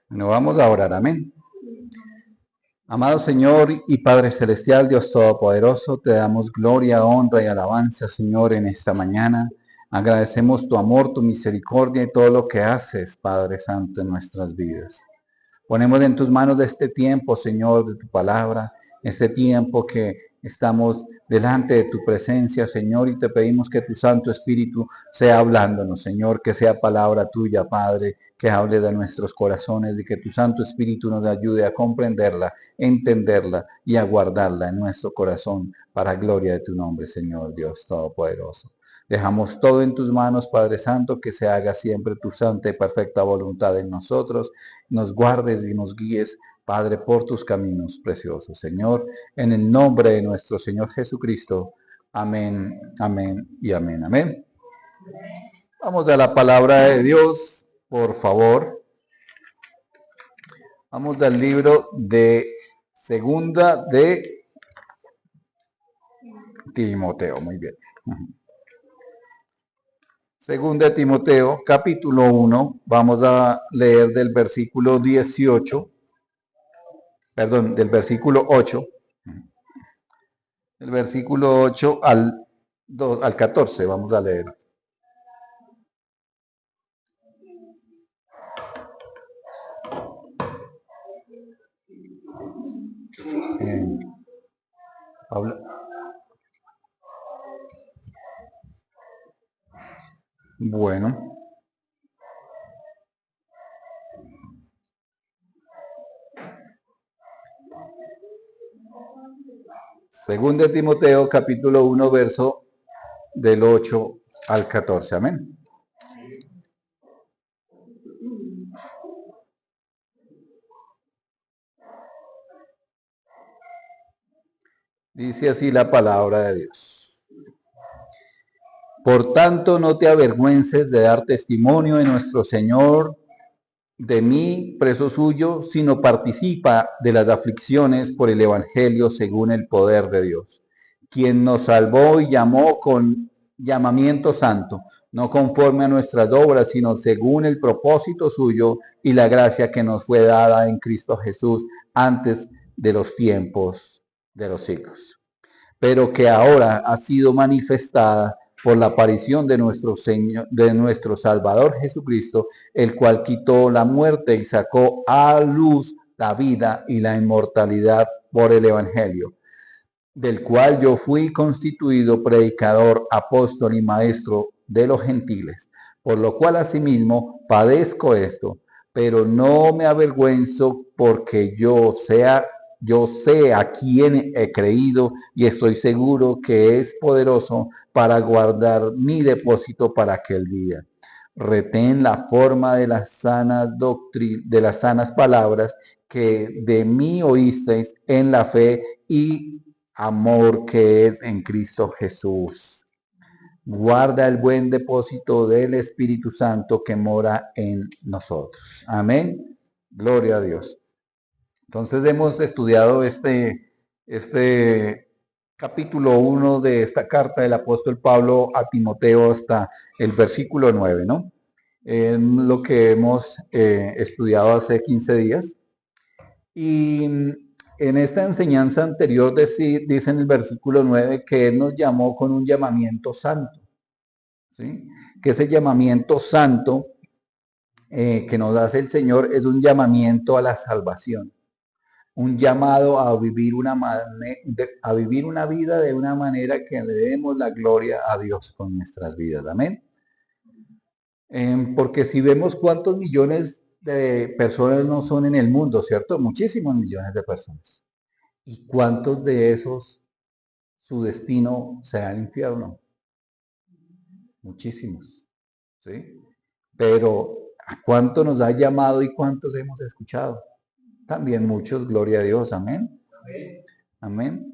Bueno, vamos a orar, amén. Amado Señor y Padre Celestial, Dios Todopoderoso, te damos gloria, honra y alabanza, Señor, en esta mañana. Agradecemos tu amor, tu misericordia y todo lo que haces, Padre Santo, en nuestras vidas. Ponemos en tus manos este tiempo, Señor, de tu palabra, este tiempo que estamos delante de tu presencia, Señor, y te pedimos que tu Santo Espíritu sea hablándonos, Señor, que sea palabra tuya, Padre, que hable de nuestros corazones y que tu Santo Espíritu nos ayude a comprenderla, entenderla y a guardarla en nuestro corazón para gloria de tu nombre, Señor Dios Todopoderoso. Dejamos todo en tus manos, Padre Santo, que se haga siempre tu santa y perfecta voluntad en nosotros. Nos guardes y nos guíes, Padre, por tus caminos preciosos. Señor, en el nombre de nuestro Señor Jesucristo. Amén, amén y amén, amén. Vamos a la palabra de Dios, por favor. Vamos al libro de Segunda de Timoteo. Muy bien. Segunda de Timoteo, capítulo 1. Vamos a leer del versículo 18. Perdón, del versículo 8. El versículo 8 al 14. Vamos a leer. Habla. Bueno. Segunda de Timoteo, capítulo 1, verso del 8 al 14. Amén. Dice así la palabra de Dios. Por tanto, no te avergüences de dar testimonio de nuestro Señor, de mí, preso suyo, sino participa de las aflicciones por el Evangelio según el poder de Dios, quien nos salvó y llamó con llamamiento santo, no conforme a nuestras obras, sino según el propósito suyo y la gracia que nos fue dada en Cristo Jesús antes de los tiempos de los siglos, pero que ahora ha sido manifestada por la aparición de nuestro Señor, de nuestro Salvador Jesucristo, el cual quitó la muerte y sacó a luz la vida y la inmortalidad por el Evangelio, del cual yo fui constituido predicador, apóstol y maestro de los gentiles, por lo cual asimismo padezco esto, pero no me avergüenzo porque yo sé a quién he creído y estoy seguro que es poderoso para guardar mi depósito para aquel día. Retén la forma de las de las sanas palabras que de mí oísteis en la fe y amor que es en Cristo Jesús. Guarda el buen depósito del Espíritu Santo que mora en nosotros. Amén. Gloria a Dios. Entonces hemos estudiado este capítulo 1 de esta carta del apóstol Pablo a Timoteo hasta el versículo 9, ¿no? Lo que hemos estudiado hace 15 días. Y en esta enseñanza anterior dice en el versículo 9 que Él nos llamó con un llamamiento santo, ¿sí? Que ese llamamiento santo que nos hace el Señor es un llamamiento a la salvación, un llamado a vivir a vivir una vida de una manera que le demos la gloria a Dios con nuestras vidas. Amén. Porque si vemos cuántos millones de personas no son en el mundo, ¿cierto? Muchísimos millones de personas. ¿Y cuántos de esos su destino será el infierno? Muchísimos, ¿sí? Pero ¿a cuánto nos ha llamado y cuántos hemos escuchado? También muchos, gloria a Dios, amén. Amén.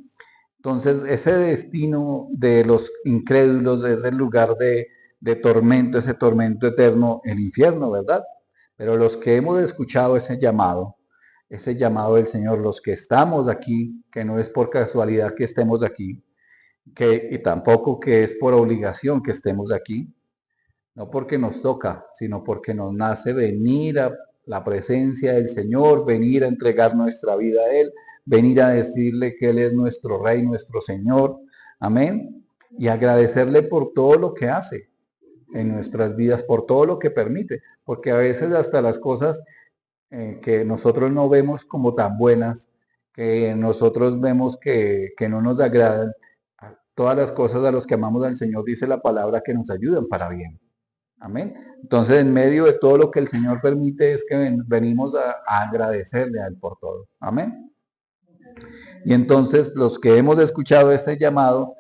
Entonces, ese destino de los incrédulos es el lugar de tormento, ese tormento eterno, el infierno, ¿verdad? Pero los que hemos escuchado ese llamado del Señor, los que estamos aquí, que no es por casualidad que estemos aquí, y tampoco que es por obligación que estemos aquí, no porque nos toca, sino porque nos nace venir la presencia del Señor, venir a entregar nuestra vida a Él, venir a decirle que Él es nuestro Rey, nuestro Señor. Amén. Y agradecerle por todo lo que hace en nuestras vidas, por todo lo que permite, porque a veces hasta las cosas que nosotros no vemos como tan buenas, que nosotros vemos que no nos agradan, todas las cosas a los que amamos al Señor, dice la palabra, que nos ayudan para bien. Amén. Entonces, en medio de todo lo que el Señor permite, es que venimos a agradecerle a Él por todo. Amén. Y entonces, los que hemos escuchado este llamado,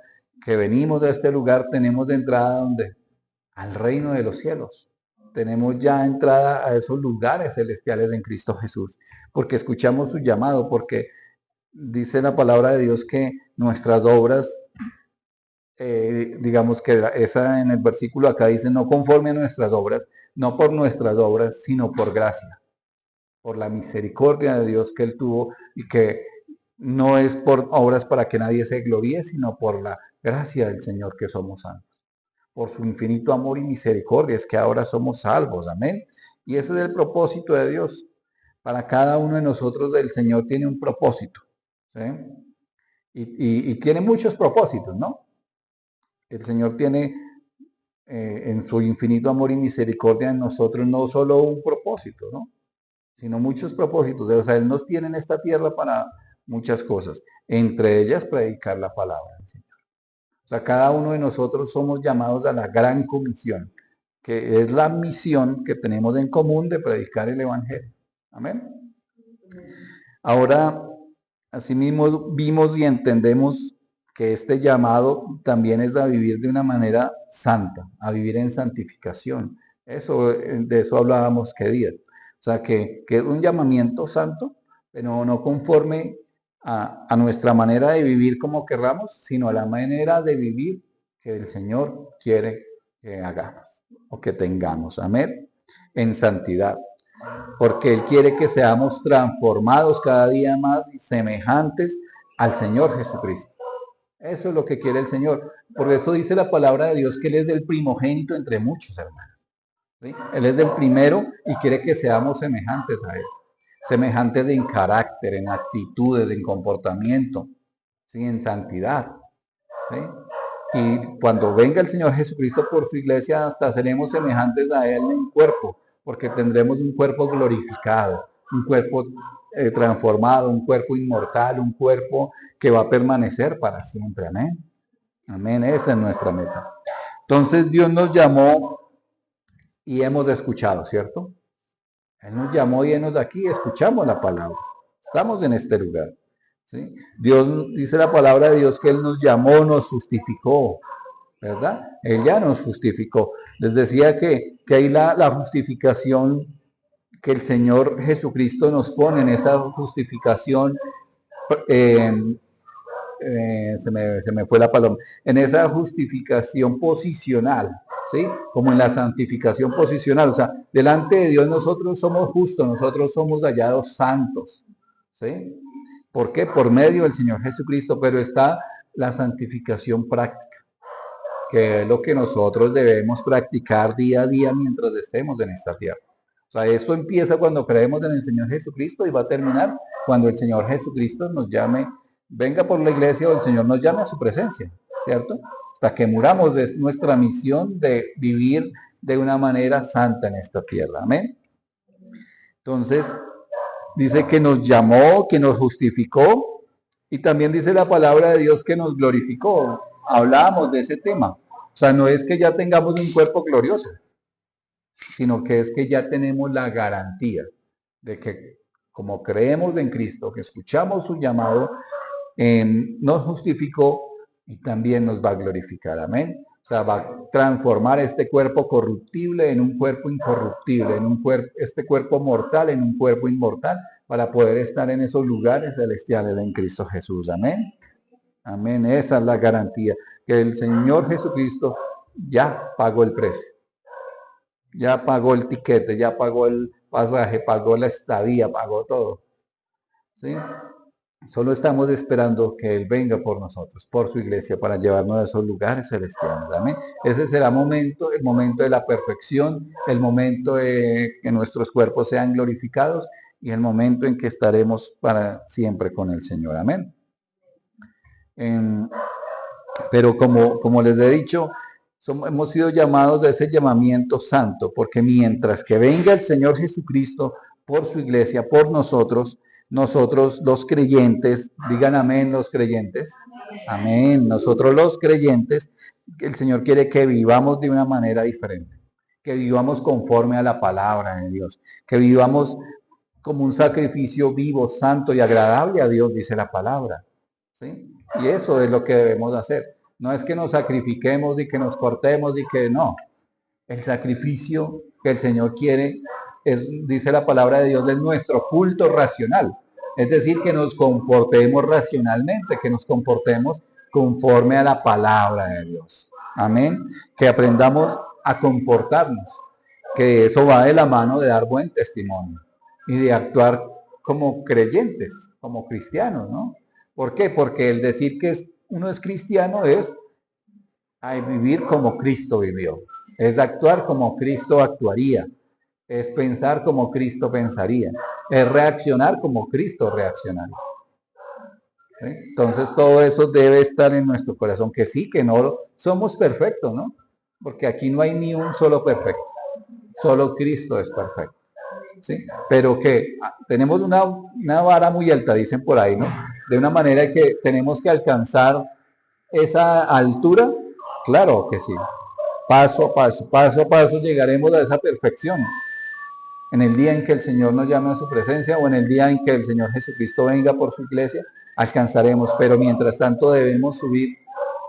que venimos de este lugar, tenemos de entrada donde al reino de los cielos. Tenemos ya entrada a esos lugares celestiales en Cristo Jesús, porque escuchamos su llamado, porque dice la palabra de Dios que nuestras obras, digamos que esa en el versículo acá dice, no conforme a nuestras obras, no por nuestras obras, sino por gracia, por la misericordia de Dios que Él tuvo y que no es por obras para que nadie se gloríe, sino por la gracia del Señor que somos santos. Por su infinito amor y misericordia es que ahora somos salvos, amén. Y ese es el propósito de Dios. Para cada uno de nosotros el Señor tiene un propósito, ¿sí? Y tiene muchos propósitos, ¿no? El Señor tiene en su infinito amor y misericordia en nosotros no solo un propósito, ¿no? Sino muchos propósitos. O sea, Él nos tiene en esta tierra para muchas cosas, entre ellas predicar la palabra del Señor. O sea, cada uno de nosotros somos llamados a la gran comisión, que es la misión que tenemos en común de predicar el Evangelio. Amén. Ahora, asimismo, vimos y entendemos que este llamado también es a vivir de una manera santa, a vivir en santificación. De eso hablábamos qué día. O sea, que es un llamamiento santo, pero no conforme a nuestra manera de vivir como querramos, sino a la manera de vivir que el Señor quiere que hagamos o que tengamos. Amén. En santidad. Porque Él quiere que seamos transformados cada día más y semejantes al Señor Jesucristo. Eso es lo que quiere el Señor. Por eso dice la palabra de Dios que Él es el primogénito entre muchos hermanos. ¿Sí? Él es el primero y quiere que seamos semejantes a Él. Semejantes en carácter, en actitudes, en comportamiento, ¿sí? En santidad. ¿Sí? Y cuando venga el Señor Jesucristo por su iglesia, hasta seremos semejantes a Él en cuerpo, porque tendremos un cuerpo glorificado, un cuerpo transformado, un cuerpo inmortal, un cuerpo que va a permanecer para siempre. Amén. Amén. Esa es nuestra meta. Entonces Dios nos llamó y hemos escuchado, ¿cierto? Él nos llamó y hemos aquí, escuchamos la palabra. Estamos en este lugar. ¿Sí? Dios, dice la palabra de Dios que Él nos llamó, nos justificó, ¿verdad? Él ya nos justificó. Les decía que hay la justificación que el Señor Jesucristo nos pone en esa justificación. Se me fue la palabra, en esa justificación posicional, ¿sí? Como en la santificación posicional, o sea, delante de Dios nosotros somos justos, nosotros somos hallados santos, ¿sí? ¿Por qué? Por medio del Señor Jesucristo, pero está la santificación práctica, que es lo que nosotros debemos practicar día a día mientras estemos en esta tierra. O sea, esto empieza cuando creemos en el Señor Jesucristo y va a terminar cuando el Señor Jesucristo nos llame, venga por la iglesia o el Señor nos llame a su presencia, ¿cierto? Hasta que muramos, es nuestra misión de vivir de una manera santa en esta tierra. Amén. Entonces, dice que nos llamó, que nos justificó y también dice la palabra de Dios que nos glorificó. Hablábamos de ese tema. O sea, no es que ya tengamos un cuerpo glorioso, sino que es que ya tenemos la garantía de que como creemos en Cristo, que escuchamos su llamado, nos justificó y también nos va a glorificar. Amén. O sea, va a transformar este cuerpo corruptible en un cuerpo incorruptible, este cuerpo mortal en un cuerpo inmortal, para poder estar en esos lugares celestiales en Cristo Jesús. Amén. Amén. Esa es la garantía, que el Señor Jesucristo ya pagó el precio. Ya pagó el tiquete, ya pagó el pasaje, pagó la estadía, pagó todo. ¿Sí? Solo estamos esperando que Él venga por nosotros, por su iglesia, para llevarnos a esos lugares celestiales. Amén. Ese será el momento de la perfección, el momento de que nuestros cuerpos sean glorificados y el momento en que estaremos para siempre con el Señor. Amén. Pero como les he dicho, hemos sido llamados a ese llamamiento santo, porque mientras que venga el Señor Jesucristo por su iglesia, por nosotros, nosotros los creyentes, digan amén los creyentes, amén, nosotros los creyentes, el Señor quiere que vivamos de una manera diferente, que vivamos conforme a la palabra de Dios, que vivamos como un sacrificio vivo, santo y agradable a Dios, dice la palabra. ¿Sí? Y eso es lo que debemos hacer. No es que nos sacrifiquemos y que nos cortemos y que no. El sacrificio que el Señor quiere es, dice la palabra de Dios, es nuestro culto racional. Es decir, que nos comportemos racionalmente, que nos comportemos conforme a la palabra de Dios. Amén. Que aprendamos a comportarnos. Que eso va de la mano de dar buen testimonio y de actuar como creyentes, como cristianos, ¿no? ¿Por qué? Porque el decir que uno es cristiano es vivir como Cristo vivió, es actuar como Cristo actuaría, es pensar como Cristo pensaría, es reaccionar como Cristo reaccionaría. ¿Sí? Entonces todo eso debe estar en nuestro corazón, que sí, que no somos perfectos, ¿no? Porque aquí no hay ni un solo perfecto, solo Cristo es perfecto. ¿Sí? Pero que tenemos una vara muy alta, dicen por ahí, ¿no? De una manera que tenemos que alcanzar esa altura, claro que sí. Paso a paso llegaremos a esa perfección. En el día en que el Señor nos llame a su presencia o en el día en que el Señor Jesucristo venga por su iglesia, alcanzaremos. Pero mientras tanto debemos subir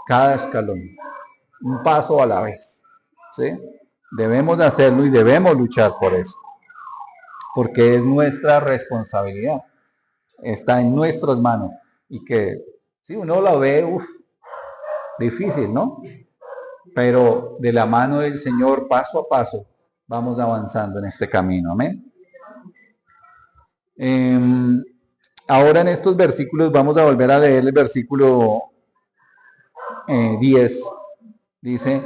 cada escalón, un paso a la vez. ¿Sí? Debemos hacerlo y debemos luchar por eso. Porque es nuestra responsabilidad, está en nuestras manos y que si uno lo ve, difícil, ¿no? Pero de la mano del Señor, paso a paso, vamos avanzando en este camino, amén. Ahora en estos versículos vamos a volver a leer el versículo 10, dice,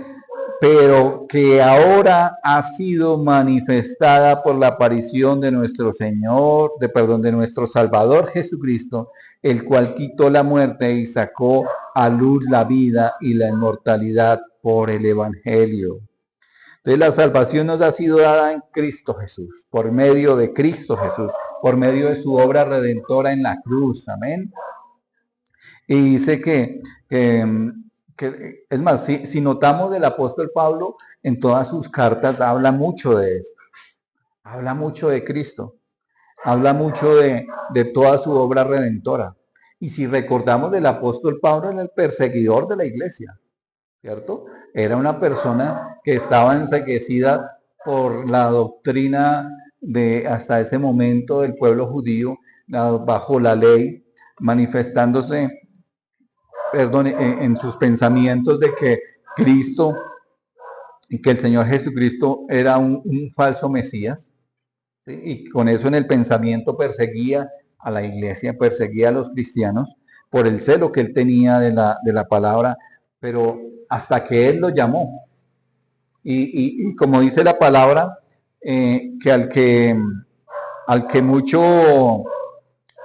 pero que ahora ha sido manifestada por la aparición de nuestro Señor, de nuestro Salvador Jesucristo, el cual quitó la muerte y sacó a luz la vida y la inmortalidad por el Evangelio. Entonces la salvación nos ha sido dada en Cristo Jesús, por medio de Cristo Jesús, por medio de su obra redentora en la cruz, amén. Y dice que es más, si notamos del apóstol Pablo, en todas sus cartas habla mucho de esto, habla mucho de Cristo, habla mucho de toda su obra redentora. Y si recordamos del apóstol Pablo, era el perseguidor de la iglesia, ¿cierto? Era una persona que estaba enseguecida por la doctrina de hasta ese momento del pueblo judío, bajo la ley, manifestándose en sus pensamientos de que Cristo y que el Señor Jesucristo era un falso Mesías, ¿sí? Y con eso en el pensamiento perseguía a la iglesia, perseguía a los cristianos por el celo que él tenía de la palabra, pero hasta que él lo llamó. Y como dice la palabra, que al que mucho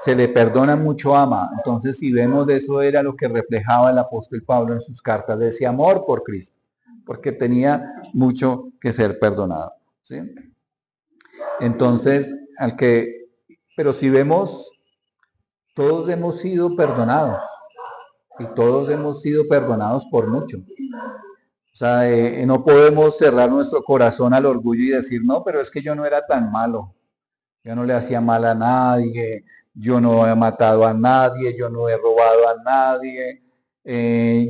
se le perdona, mucho ama. Entonces, si vemos de eso, era lo que reflejaba el apóstol Pablo en sus cartas, de ese amor por Cristo, porque tenía mucho que ser perdonado. ¿Sí? Entonces, pero si vemos, todos hemos sido perdonados y todos hemos sido perdonados por mucho. O sea, no podemos cerrar nuestro corazón al orgullo y decir, no, pero es que yo no era tan malo. Yo no le hacía mal a nadie, yo no he matado a nadie, yo no he robado a nadie,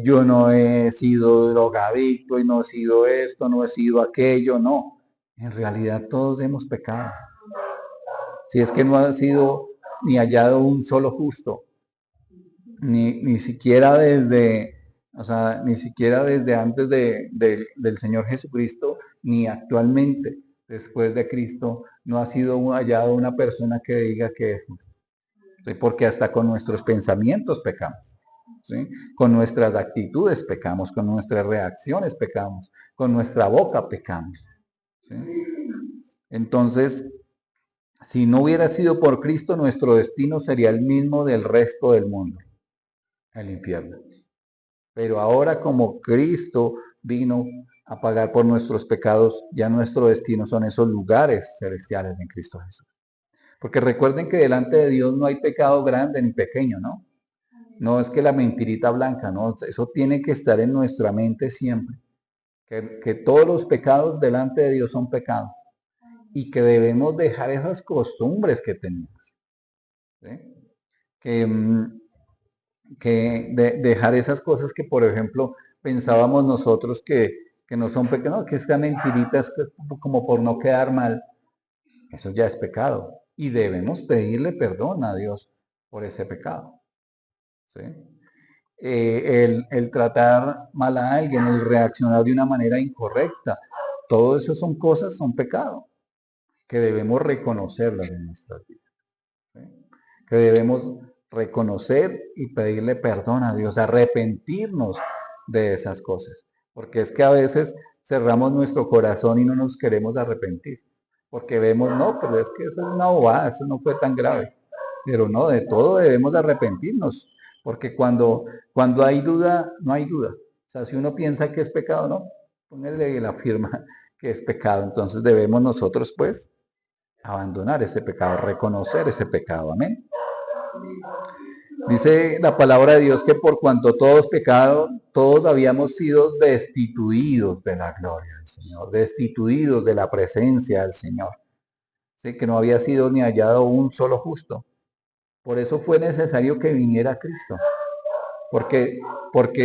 yo no he sido drogadicto y no he sido esto, no he sido aquello, no. En realidad todos hemos pecado. Si es que no ha sido ni hallado un solo justo, ni siquiera ni siquiera desde antes del Señor Jesucristo, ni actualmente, después de Cristo, no ha sido hallado una persona que diga que es justo. ¿sí? Porque hasta con nuestros pensamientos pecamos, ¿sí? Con nuestras actitudes pecamos, con nuestras reacciones pecamos, con nuestra boca pecamos, ¿sí? Entonces, si no hubiera sido por Cristo, nuestro destino sería el mismo del resto del mundo, el infierno. Pero ahora como Cristo vino a pagar por nuestros pecados, ya nuestro destino son esos lugares celestiales en Cristo Jesús. Porque recuerden que delante de Dios no hay pecado grande ni pequeño, ¿no? No es que la mentirita blanca, no, eso tiene que estar en nuestra mente siempre. Que todos los pecados delante de Dios son pecados y que debemos dejar esas costumbres que tenemos. ¿Sí? Que, dejar esas cosas que, por ejemplo, pensábamos nosotros que no son pecados, no, que esta mentirita es como por no quedar mal. Eso ya es pecado. Y debemos pedirle perdón a Dios por ese pecado. ¿Sí? El tratar mal a alguien, el reaccionar de una manera incorrecta, todo eso son cosas, son pecados, que debemos reconocerlas en nuestras vidas. ¿Sí? Que debemos reconocer y pedirle perdón a Dios, arrepentirnos de esas cosas. Porque es que a veces cerramos nuestro corazón y no nos queremos arrepentir. Porque vemos, no, pero es que eso es una bobada, eso no fue tan grave. Pero no, de todo debemos arrepentirnos. Porque cuando hay duda, no hay duda. O sea, si uno piensa que es pecado, no, póngale la firma que es pecado. Entonces debemos nosotros, pues, abandonar ese pecado, reconocer ese pecado. Amén. Dice la palabra de Dios que por cuanto todos pecados, todos habíamos sido destituidos de la gloria del Señor, destituidos de la presencia del Señor. ¿Sí? Que no había sido ni hallado un solo justo. Por eso fue necesario que viniera Cristo. Porque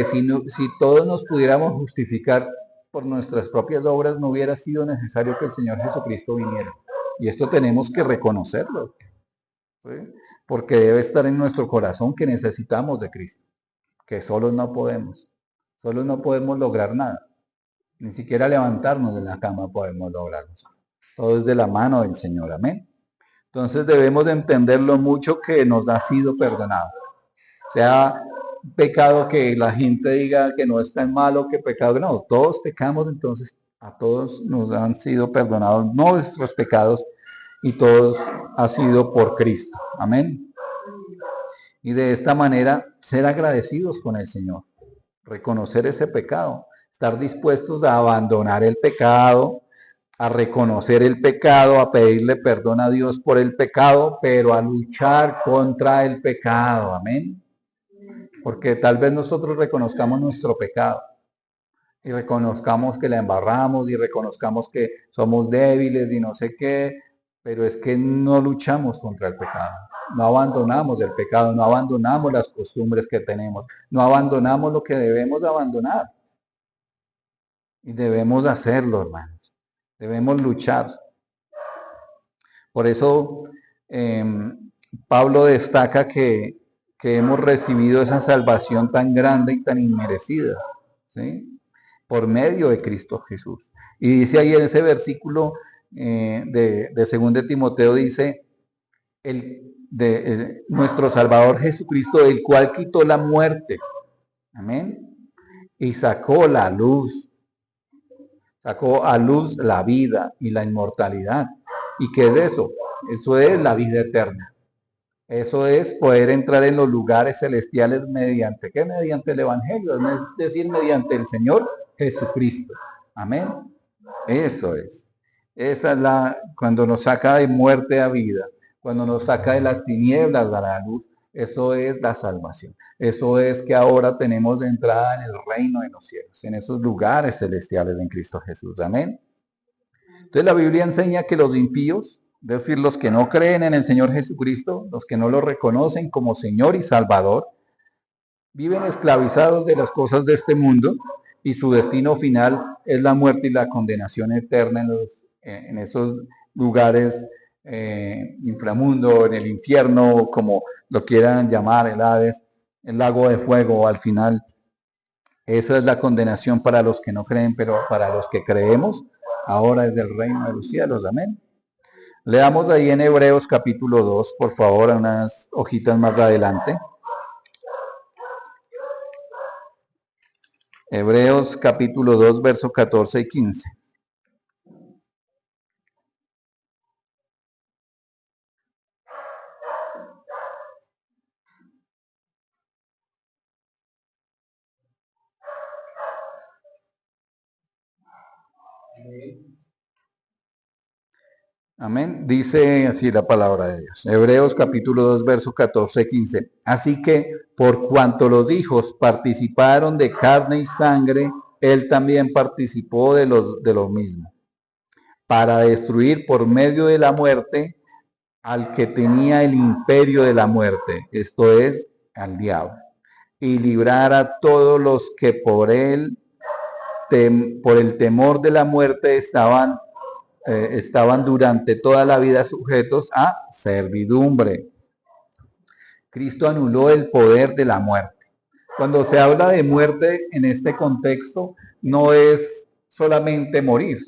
si todos nos pudiéramos justificar por nuestras propias obras, no hubiera sido necesario que el Señor Jesucristo viniera. Y esto tenemos que reconocerlo. ¿Sí? Porque debe estar en nuestro corazón que necesitamos de Cristo, que solos no podemos lograr nada, ni siquiera levantarnos de la cama podemos lograrlo. Todo es de la mano del Señor, amén. Entonces debemos de entender lo mucho que nos ha sido perdonado. Sea pecado que la gente diga que no es tan malo, que pecado, no, todos pecamos, entonces a todos nos han sido perdonados nuestros pecados y todos ha sido por Cristo. Amén. Y de esta manera ser agradecidos con el Señor, reconocer ese pecado, estar dispuestos a abandonar el pecado, a reconocer el pecado, a pedirle perdón a Dios por el pecado, pero a luchar contra el pecado. Amén. Porque tal vez nosotros reconozcamos nuestro pecado y reconozcamos que la embarramos y reconozcamos que somos débiles y no sé qué, pero es que no luchamos contra el pecado, no abandonamos el pecado, no abandonamos las costumbres que tenemos, no abandonamos lo que debemos abandonar. Y debemos hacerlo, hermanos, debemos luchar. Por eso Pablo destaca que hemos recibido esa salvación tan grande y tan inmerecida, ¿sí? Por medio de Cristo Jesús. Y dice ahí en ese versículo de 2 de Timoteo, dice, nuestro Salvador Jesucristo, el cual quitó la muerte, amén, y sacó a luz la vida y la inmortalidad. ¿Y qué es eso? Eso es la vida eterna. Eso es poder entrar en los lugares celestiales mediante, ¿qué? Mediante el Evangelio, es decir, mediante el Señor Jesucristo. Amén. Eso es. Esa es cuando nos saca de muerte a vida, cuando nos saca de las tinieblas a la luz, eso es la salvación. Eso es que ahora tenemos entrada en el reino de los cielos, en esos lugares celestiales en Cristo Jesús. Amén. Entonces la Biblia enseña que los impíos, es decir, los que no creen en el Señor Jesucristo, los que no lo reconocen como Señor y Salvador, viven esclavizados de las cosas de este mundo y su destino final es la muerte y la condenación eterna en esos lugares inframundo, en el infierno, como lo quieran llamar, el Hades, el lago de fuego, al final. Esa es la condenación para los que no creen, pero para los que creemos, ahora es del reino de los cielos. Amén. Leamos ahí en Hebreos capítulo 2, por favor, a unas hojitas más adelante. Hebreos capítulo 2, verso 14 y 15. Amén. Dice así la palabra de Dios. Hebreos capítulo 2, verso 14 y 15. Así que por cuanto los hijos participaron de carne y sangre, él también participó de lo mismo, para destruir por medio de la muerte al que tenía el imperio de la muerte, esto es, al diablo, y librar a todos los que por él, por el temor de la muerte estaban durante toda la vida sujetos a servidumbre. Cristo anuló el poder de la muerte. Cuando se habla de muerte en este contexto, no es solamente morir,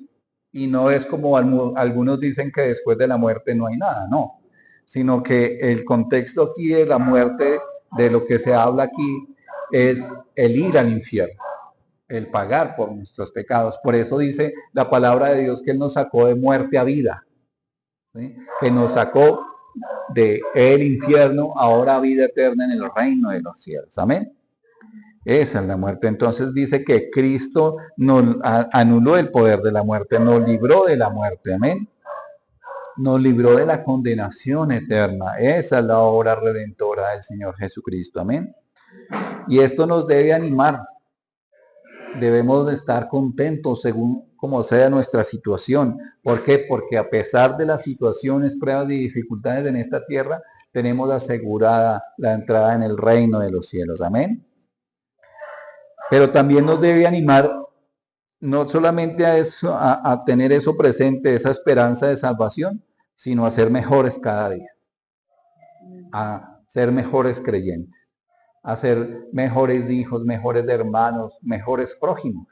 y no es como algunos dicen que después de la muerte no hay nada, no, sino que el contexto aquí de la muerte, de lo que se habla aquí, es el ir al infierno, el pagar por nuestros pecados. Por eso dice la palabra de Dios que Él nos sacó de muerte a vida, ¿sí? Que nos sacó de el infierno ahora a vida eterna en el reino de los cielos. Amén. Esa es la muerte. Entonces dice que Cristo nos anuló el poder de la muerte, nos libró de la muerte. Amén. Nos libró de la condenación eterna. Esa es la obra redentora del Señor Jesucristo. Amén. Y esto nos debe animar. Debemos de estar contentos según como sea nuestra situación. ¿Por qué? Porque a pesar de las situaciones, pruebas y dificultades en esta tierra, tenemos asegurada la entrada en el reino de los cielos. Amén. Pero también nos debe animar no solamente a, eso, a tener eso presente, esa esperanza de salvación, sino a ser mejores cada día, a ser mejores creyentes, a ser mejores hijos, mejores hermanos, mejores prójimos.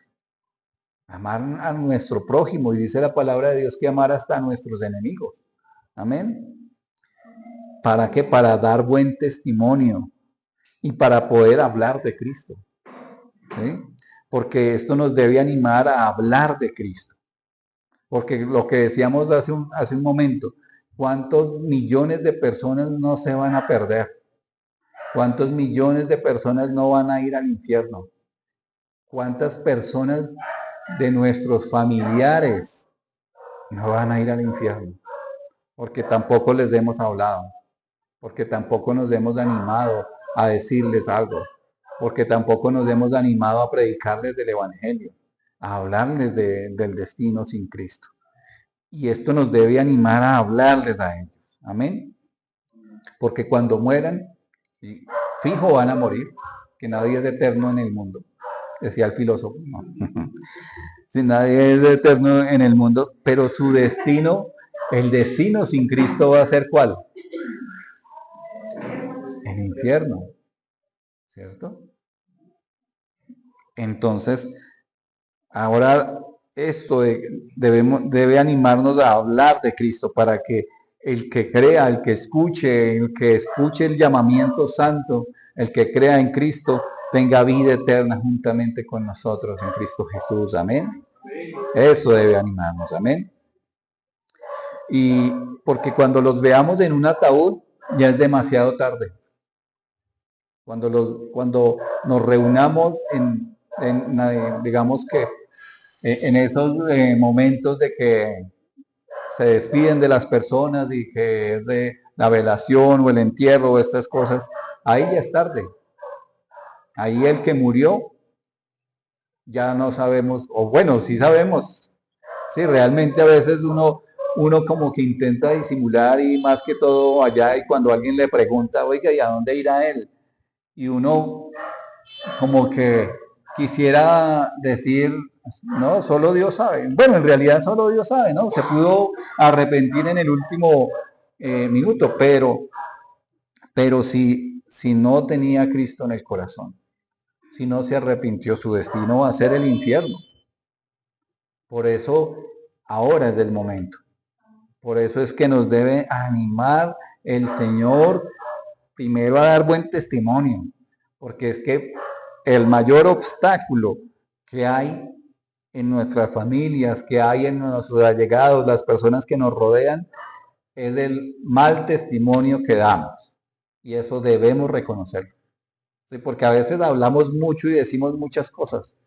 Amar a nuestro prójimo, y dice la palabra de Dios que amar hasta a nuestros enemigos. Amén. ¿Para qué? Para dar buen testimonio y para poder hablar de Cristo. ¿Sí? Porque esto nos debe animar a hablar de Cristo. Porque lo que decíamos hace un momento, ¿cuántos millones de personas no se van a perder? ¿Cuántos millones de personas no van a ir al infierno? ¿Cuántas personas de nuestros familiares no van a ir al infierno? Porque tampoco les hemos hablado, porque tampoco nos hemos animado a decirles algo, porque tampoco nos hemos animado a predicarles del Evangelio, a hablarles del destino sin Cristo. Y esto nos debe animar a hablarles a ellos. Amén. Porque cuando mueran, fijo van a morir, que nadie es eterno en el mundo, decía el filósofo. ¿No? Si nadie es eterno en el mundo, pero su destino, el destino sin Cristo va a ser ¿cuál? El infierno, ¿cierto? Entonces, ahora esto debe animarnos a hablar de Cristo para que el que crea, el que escuche el llamamiento santo, el que crea en Cristo, tenga vida eterna juntamente con nosotros en Cristo Jesús. Amén. Eso debe animarnos. Amén. Y porque cuando los veamos en un ataúd, ya es demasiado tarde. Cuando nos reunamos digamos que en esos momentos de que se despiden de las personas y que es de la velación o el entierro o estas cosas, ahí ya es tarde. Ahí el que murió ya no sabemos, o bueno, sí sabemos. Sí, realmente a veces uno como que intenta disimular y más que todo allá y cuando alguien le pregunta, oiga, ¿y a dónde irá él? Y uno como que quisiera decir, no, solo Dios sabe. Bueno, en realidad solo Dios sabe, ¿no? Se pudo arrepentir en el último minuto, pero si no tenía a Cristo en el corazón, si no se arrepintió, su destino va a ser el infierno. Por eso ahora es el momento. Por eso es que nos debe animar el Señor primero a dar buen testimonio, porque es que el mayor obstáculo que hay en nuestras familias, que hay en nuestros allegados, las personas que nos rodean, es el mal testimonio que damos. Y eso debemos reconocerlo. ¿Sí? Porque a veces hablamos mucho y decimos muchas cosas.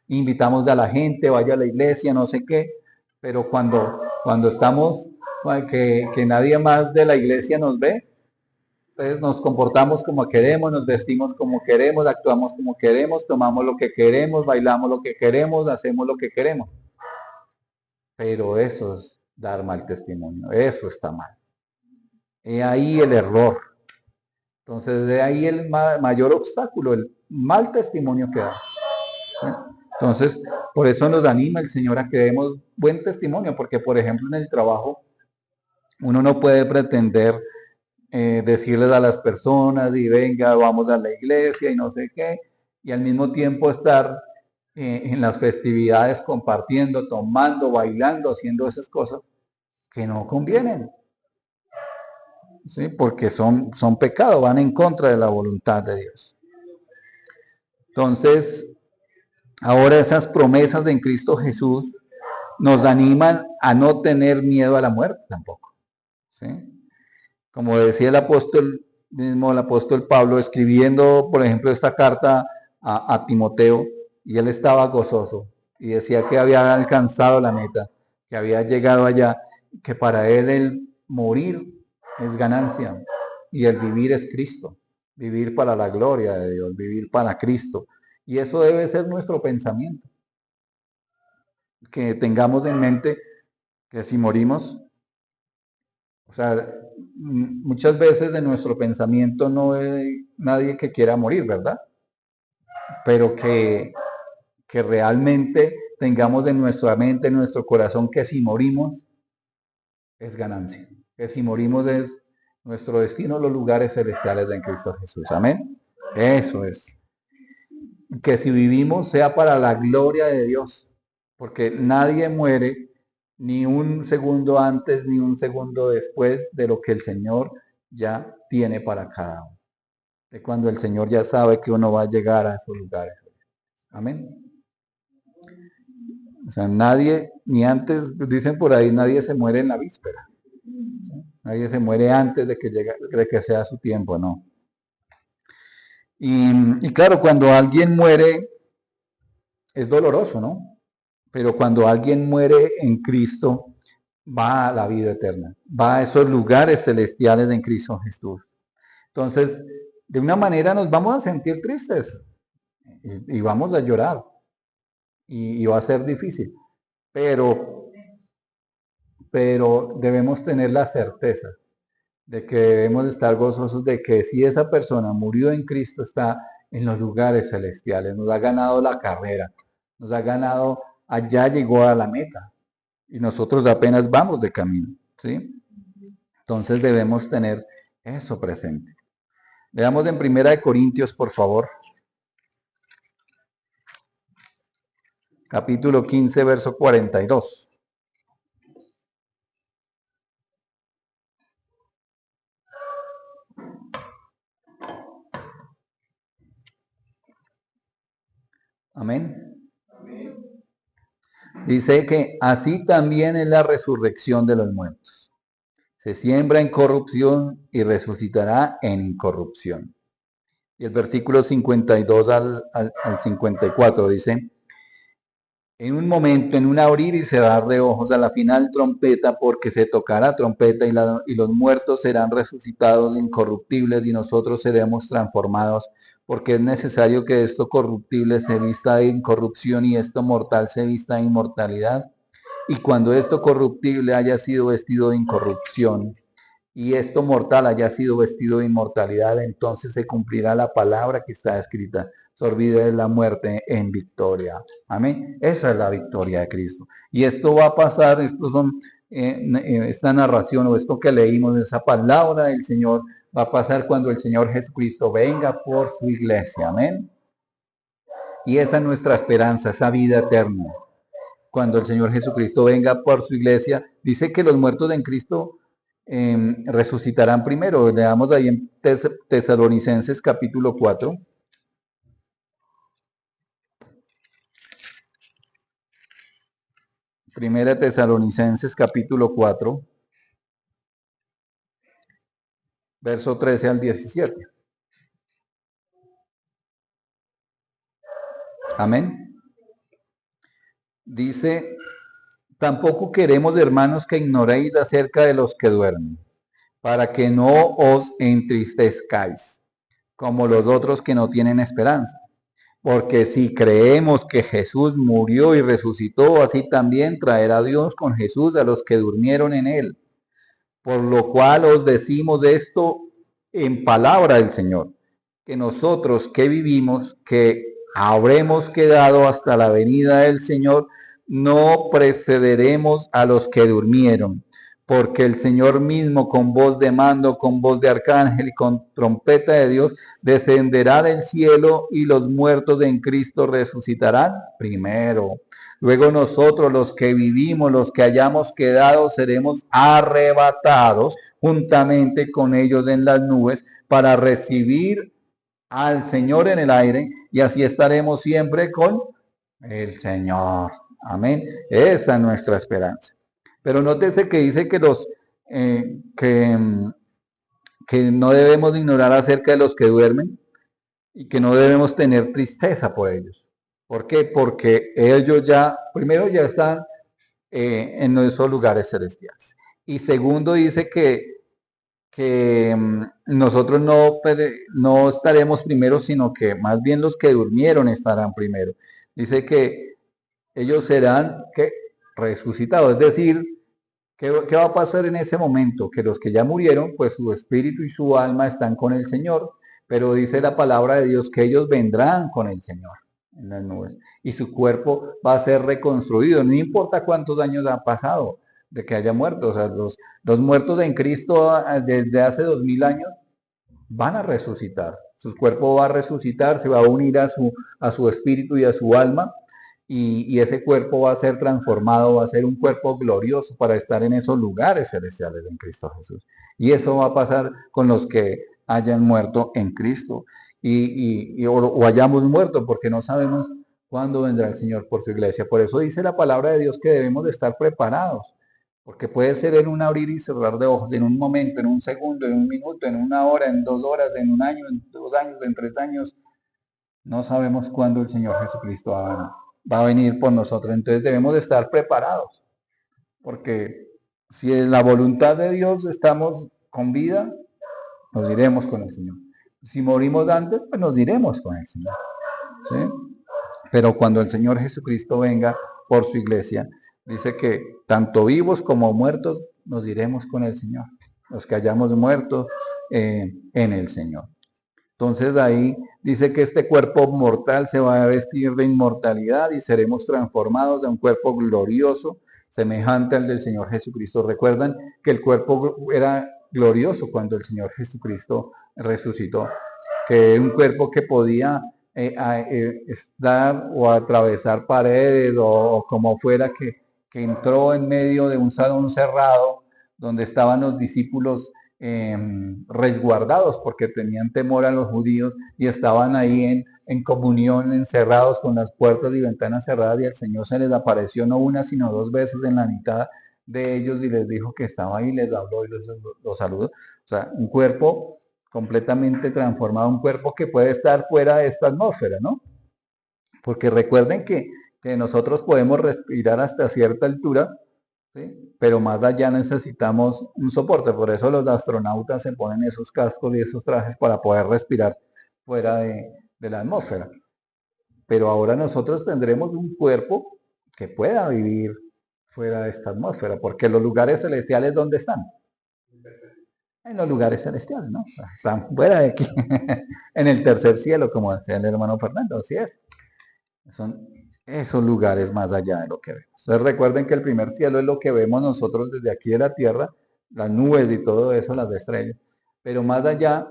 Invitamos a la gente, vaya a la iglesia, no sé qué, pero cuando estamos, que nadie más de la iglesia nos ve, entonces nos comportamos como queremos, nos vestimos como queremos, actuamos como queremos, tomamos lo que queremos, bailamos lo que queremos, hacemos lo que queremos. Pero eso es dar mal testimonio, eso está mal. He ahí el error. Entonces, de ahí el mayor obstáculo, el mal testimonio que da. ¿Sí? Entonces, por eso nos anima el Señor a que demos buen testimonio, porque, por ejemplo, en el trabajo, uno no puede pretender decirles a las personas y venga, vamos a la iglesia y no sé qué, y al mismo tiempo estar en las festividades compartiendo, tomando, bailando, haciendo esas cosas que no convienen. ¿Sí? Porque son pecados, van en contra de la voluntad de Dios. Entonces, ahora esas promesas en Cristo Jesús nos animan a no tener miedo a la muerte tampoco. ¿Sí? Como decía el apóstol Pablo, escribiendo, por ejemplo, esta carta a Timoteo, y él estaba gozoso y decía que había alcanzado la meta, que había llegado allá, que para él el morir es ganancia y el vivir es Cristo, vivir para la gloria de Dios, vivir para Cristo. Y eso debe ser nuestro pensamiento, que tengamos en mente que si morimos, o sea, muchas veces de nuestro pensamiento no hay nadie que quiera morir, ¿verdad? Pero que realmente tengamos en nuestra mente, en nuestro corazón, que si morimos es ganancia. Que si morimos es nuestro destino, los lugares celestiales de Cristo Jesús. Amén. Eso es. Que si vivimos sea para la gloria de Dios. Porque nadie muere ni un segundo antes ni un segundo después de lo que el Señor ya tiene para cada uno. De cuando el Señor ya sabe que uno va a llegar a esos lugares. Amén. O sea, nadie, ni antes, dicen por ahí, nadie se muere en la víspera. ¿Sí? Nadie se muere antes de que llegue, de que sea su tiempo, no. Y claro, cuando alguien muere, es doloroso, ¿no? Pero cuando alguien muere en Cristo, va a la vida eterna, va a esos lugares celestiales en Cristo Jesús. Entonces, de una manera nos vamos a sentir tristes y vamos a llorar y va a ser difícil, pero debemos tener la certeza de que debemos estar gozosos de que si esa persona murió en Cristo está en los lugares celestiales, nos ha ganado la carrera, nos ha ganado, allá llegó a la meta y nosotros apenas vamos de camino, ¿sí? Entonces debemos tener eso presente. Veamos en 1 Corintios, por favor. Capítulo 15, verso 42. Amén. Dice que así también es la resurrección de los muertos. Se siembra en corrupción y resucitará en incorrupción. Y el versículo 52 al 54 dice, en un momento, en un abrir y cerrar de ojos, a la final trompeta, porque se tocará trompeta y los muertos serán resucitados incorruptibles y nosotros seremos transformados, porque es necesario que esto corruptible se vista de incorrupción y esto mortal se vista de inmortalidad. Y cuando esto corruptible haya sido vestido de incorrupción y esto mortal haya sido vestido de inmortalidad, entonces se cumplirá la palabra que está escrita. Sorbida es la muerte en victoria. Amén. Esa es la victoria de Cristo. Y esto va a pasar, esta narración o esto que leímos, esa palabra del Señor, va a pasar cuando el Señor Jesucristo venga por su iglesia. Amén. Y esa es nuestra esperanza, esa vida eterna. cuando el Señor Jesucristo venga por su iglesia, dice que los muertos en Cristo resucitarán primero. Leamos ahí en Tesalonicenses capítulo 4. Primera Tesalonicenses capítulo 4, verso 13 al 17. Amén. Dice, tampoco queremos, hermanos, que ignoréis acerca de los que duermen, para que no os entristezcáis, como los otros que no tienen esperanza. Porque si creemos que Jesús murió y resucitó, así también traerá Dios con Jesús a los que durmieron en él. Por lo cual os decimos esto en palabra del Señor, que nosotros que vivimos, que habremos quedado hasta la venida del Señor, no precederemos a los que durmieron, porque el Señor mismo con voz de mando, con voz de arcángel y con trompeta de Dios, descenderá del cielo y los muertos en Cristo resucitarán primero. Luego nosotros, los que vivimos, los que hayamos quedado, seremos arrebatados juntamente con ellos en las nubes para recibir al Señor en el aire, y así estaremos siempre con el Señor. Amén. Esa es nuestra esperanza. Pero nótese que dice que eh, que, que no debemos ignorar acerca de los que duermen y que no debemos tener tristeza por ellos. ¿Por qué? Porque ellos ya, primero ya están en esos lugares celestiales. Y segundo dice que nosotros no estaremos primero, sino que más bien los que durmieron estarán primero. Dice que ellos serán resucitados. Es decir, ¿qué va a pasar en ese momento? Que los que ya murieron, pues su espíritu y su alma están con el Señor, pero dice la palabra de Dios que ellos vendrán con el Señor en las nubes y su cuerpo va a ser reconstruido. No importa cuántos años han pasado de que haya muerto, o sea, los muertos en Cristo desde hace 2000 años van a resucitar. Su cuerpo va a resucitar, se va a unir a su espíritu y a su alma, y ese cuerpo va a ser transformado, va a ser un cuerpo glorioso para estar en esos lugares celestiales en Cristo Jesús. Y eso va a pasar con los que hayan muerto en Cristo o hayamos muerto, porque no sabemos cuándo vendrá el Señor por su iglesia. Por eso dice la palabra de Dios que debemos de estar preparados, porque puede ser en un abrir y cerrar de ojos, en un momento, en un segundo, en un minuto, en una hora, en 2 horas, en un año, en 2 años, en 3 años. No sabemos cuándo el Señor Jesucristo va a venir por nosotros. Entonces debemos de estar preparados, porque si en la voluntad de Dios estamos con vida, nos iremos con el Señor. Si morimos antes, pues nos iremos con el Señor. ¿Sí? Pero cuando el Señor Jesucristo venga por su iglesia, dice que tanto vivos como muertos nos iremos con el Señor. Los que hayamos muerto en el Señor. Entonces ahí dice que este cuerpo mortal se va a vestir de inmortalidad y seremos transformados de un cuerpo glorioso, semejante al del Señor Jesucristo. Recuerdan que el cuerpo era glorioso cuando el Señor Jesucristo resucitó, que era un cuerpo que podía estar o atravesar paredes o como fuera, que entró en medio de un salón cerrado donde estaban los discípulos resguardados porque tenían temor a los judíos y estaban ahí en comunión, encerrados con las puertas y ventanas cerradas, y el Señor se les apareció no una sino 2 veces en la mitad de ellos y les dijo que estaba ahí, les habló y los saludó. O sea, un cuerpo completamente transformado, un cuerpo que puede estar fuera de esta atmósfera, ¿no? Porque recuerden que nosotros podemos respirar hasta cierta altura, ¿sí? Pero más allá necesitamos un soporte. Por eso los astronautas se ponen esos cascos y esos trajes para poder respirar fuera de la atmósfera. Pero ahora nosotros tendremos un cuerpo que pueda vivir fuera de esta atmósfera, porque los lugares celestiales, ¿dónde están? En los lugares celestiales, ¿no? Están fuera de aquí, en el tercer cielo, como decía el hermano Fernando, así es. Son esos lugares más allá de lo que vemos. Entonces recuerden que el primer cielo es lo que vemos nosotros desde aquí de la tierra, las nubes y todo eso, las estrellas. Pero más allá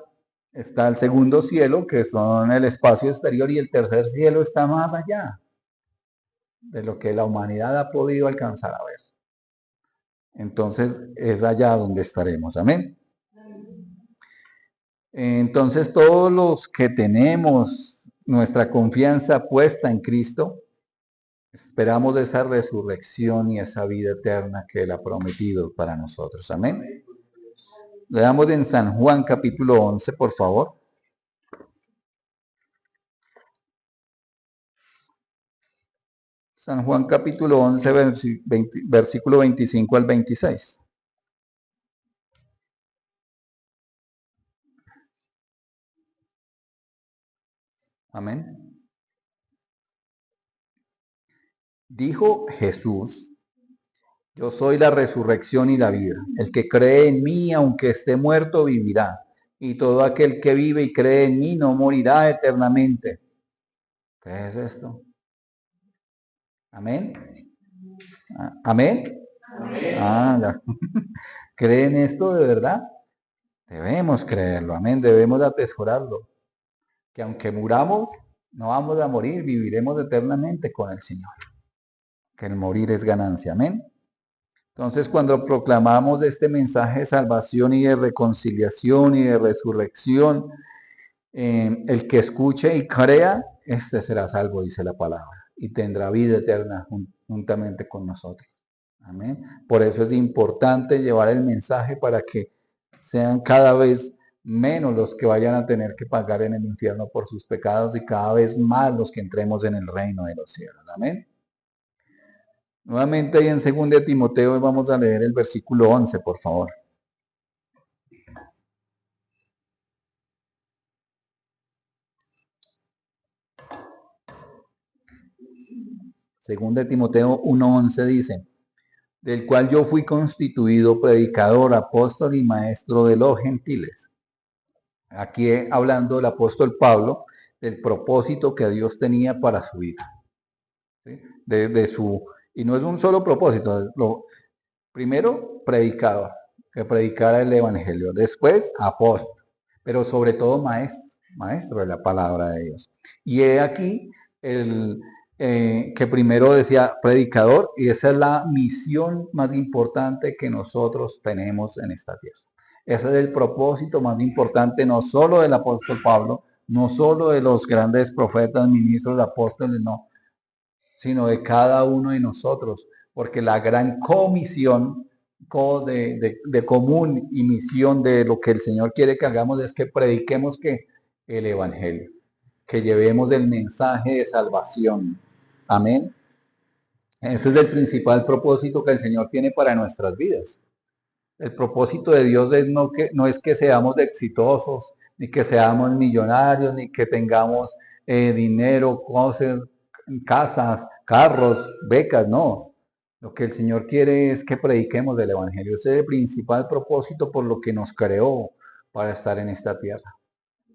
está el segundo cielo, que son el espacio exterior, y el tercer cielo está más allá. de lo que la humanidad ha podido alcanzar a ver. Entonces es allá donde estaremos. Amén. Entonces todos los que tenemos nuestra confianza puesta en Cristo, esperamos de esa resurrección y esa vida eterna que Él ha prometido para nosotros. Amén. Leamos en San Juan capítulo 11, por favor. San Juan capítulo 11, versículo 25 al 26. Amén. Dijo Jesús: yo soy la resurrección y la vida. El que cree en mí, aunque esté muerto, vivirá. Y todo aquel que vive y cree en mí no morirá eternamente. ¿Qué es esto? Amén. Amén. Ya. ¿Creen esto de verdad? Debemos creerlo. Amén. Debemos atesorarlo. Que aunque muramos, no vamos a morir, viviremos eternamente con el Señor. Que el morir es ganancia. Amén. Entonces, cuando proclamamos este mensaje de salvación y de reconciliación y de resurrección, el que escuche y crea, este será salvo, dice la palabra, y tendrá vida eterna juntamente con nosotros. Amén. Por eso es importante llevar el mensaje para que sean cada vez menos los que vayan a tener que pagar en el infierno por sus pecados y cada vez más los que entremos en el reino de los cielos. Amén. Nuevamente ahí en 2 Timoteo vamos a leer el versículo 11, por favor. Segunda de Timoteo 1:11 dice: del cual yo fui constituido predicador, apóstol y maestro de los gentiles. Aquí hablando el apóstol Pablo del propósito que Dios tenía para su vida. ¿Sí? Y no es un solo propósito. Primero, predicador, que predicara el evangelio. Después, apóstol, pero sobre todo maestro de la palabra de Dios. Y he aquí que primero decía predicador, y esa es la misión más importante que nosotros tenemos en esta tierra. Ese es el propósito más importante, no solo del apóstol Pablo, no solo de los grandes profetas, ministros, apóstoles, no, sino de cada uno de nosotros, porque la gran comisión de común y misión de lo que el Señor quiere que hagamos es que prediquemos que el Evangelio, que llevemos el mensaje de salvación. Amén. Ese es el principal propósito que el Señor tiene para nuestras vidas. El propósito de Dios no es que seamos exitosos, ni que seamos millonarios, ni que tengamos dinero, cosas, casas, carros, becas, no. Lo que el Señor quiere es que prediquemos del Evangelio. Ese es el principal propósito por lo que nos creó para estar en esta tierra.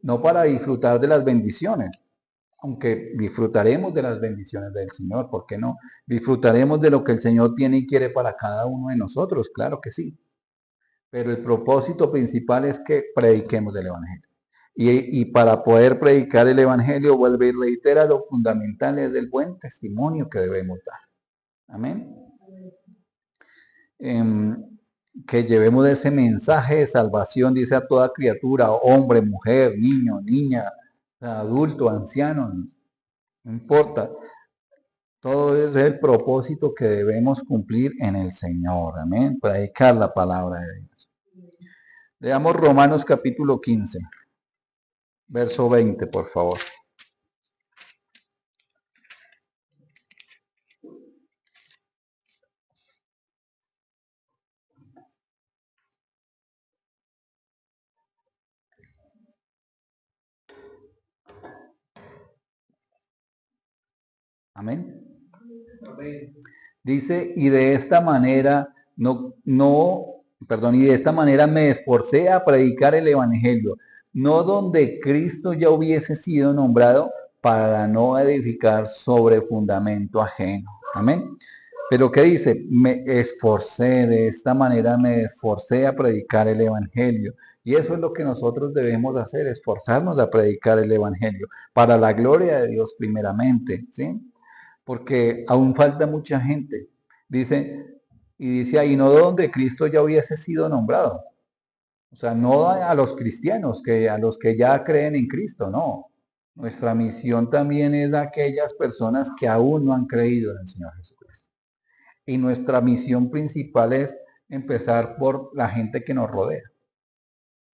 No para disfrutar de las bendiciones, aunque disfrutaremos de las bendiciones del Señor, ¿por qué no? Disfrutaremos de lo que el Señor tiene y quiere para cada uno de nosotros, claro que sí. Pero el propósito principal es que prediquemos el Evangelio. Y para poder predicar el Evangelio, vuelve y reitera lo fundamental es el buen testimonio que debemos dar. Amén. Que llevemos ese mensaje de salvación, dice a toda criatura, hombre, mujer, niño, niña, adulto, anciano, no importa. Todo ese es el propósito que debemos cumplir en el Señor. Amén. Predicar la palabra de Dios. Leamos Romanos capítulo 15, verso 20, por favor. Amén. Dice, y de esta manera y de esta manera me esforcé a predicar el evangelio, no donde Cristo ya hubiese sido nombrado, para no edificar sobre fundamento ajeno. Amén. Pero ¿qué dice? De esta manera me esforcé a predicar el evangelio. Y eso es lo que nosotros debemos hacer, esforzarnos a predicar el evangelio, para la gloria de Dios primeramente, ¿sí? porque aún falta mucha gente. Dice ahí, no donde Cristo ya hubiese sido nombrado. O sea, no a los cristianos, que a los que ya creen en Cristo, no. Nuestra misión también es a aquellas personas que aún no han creído en el Señor Jesucristo. Y nuestra misión principal es empezar por la gente que nos rodea,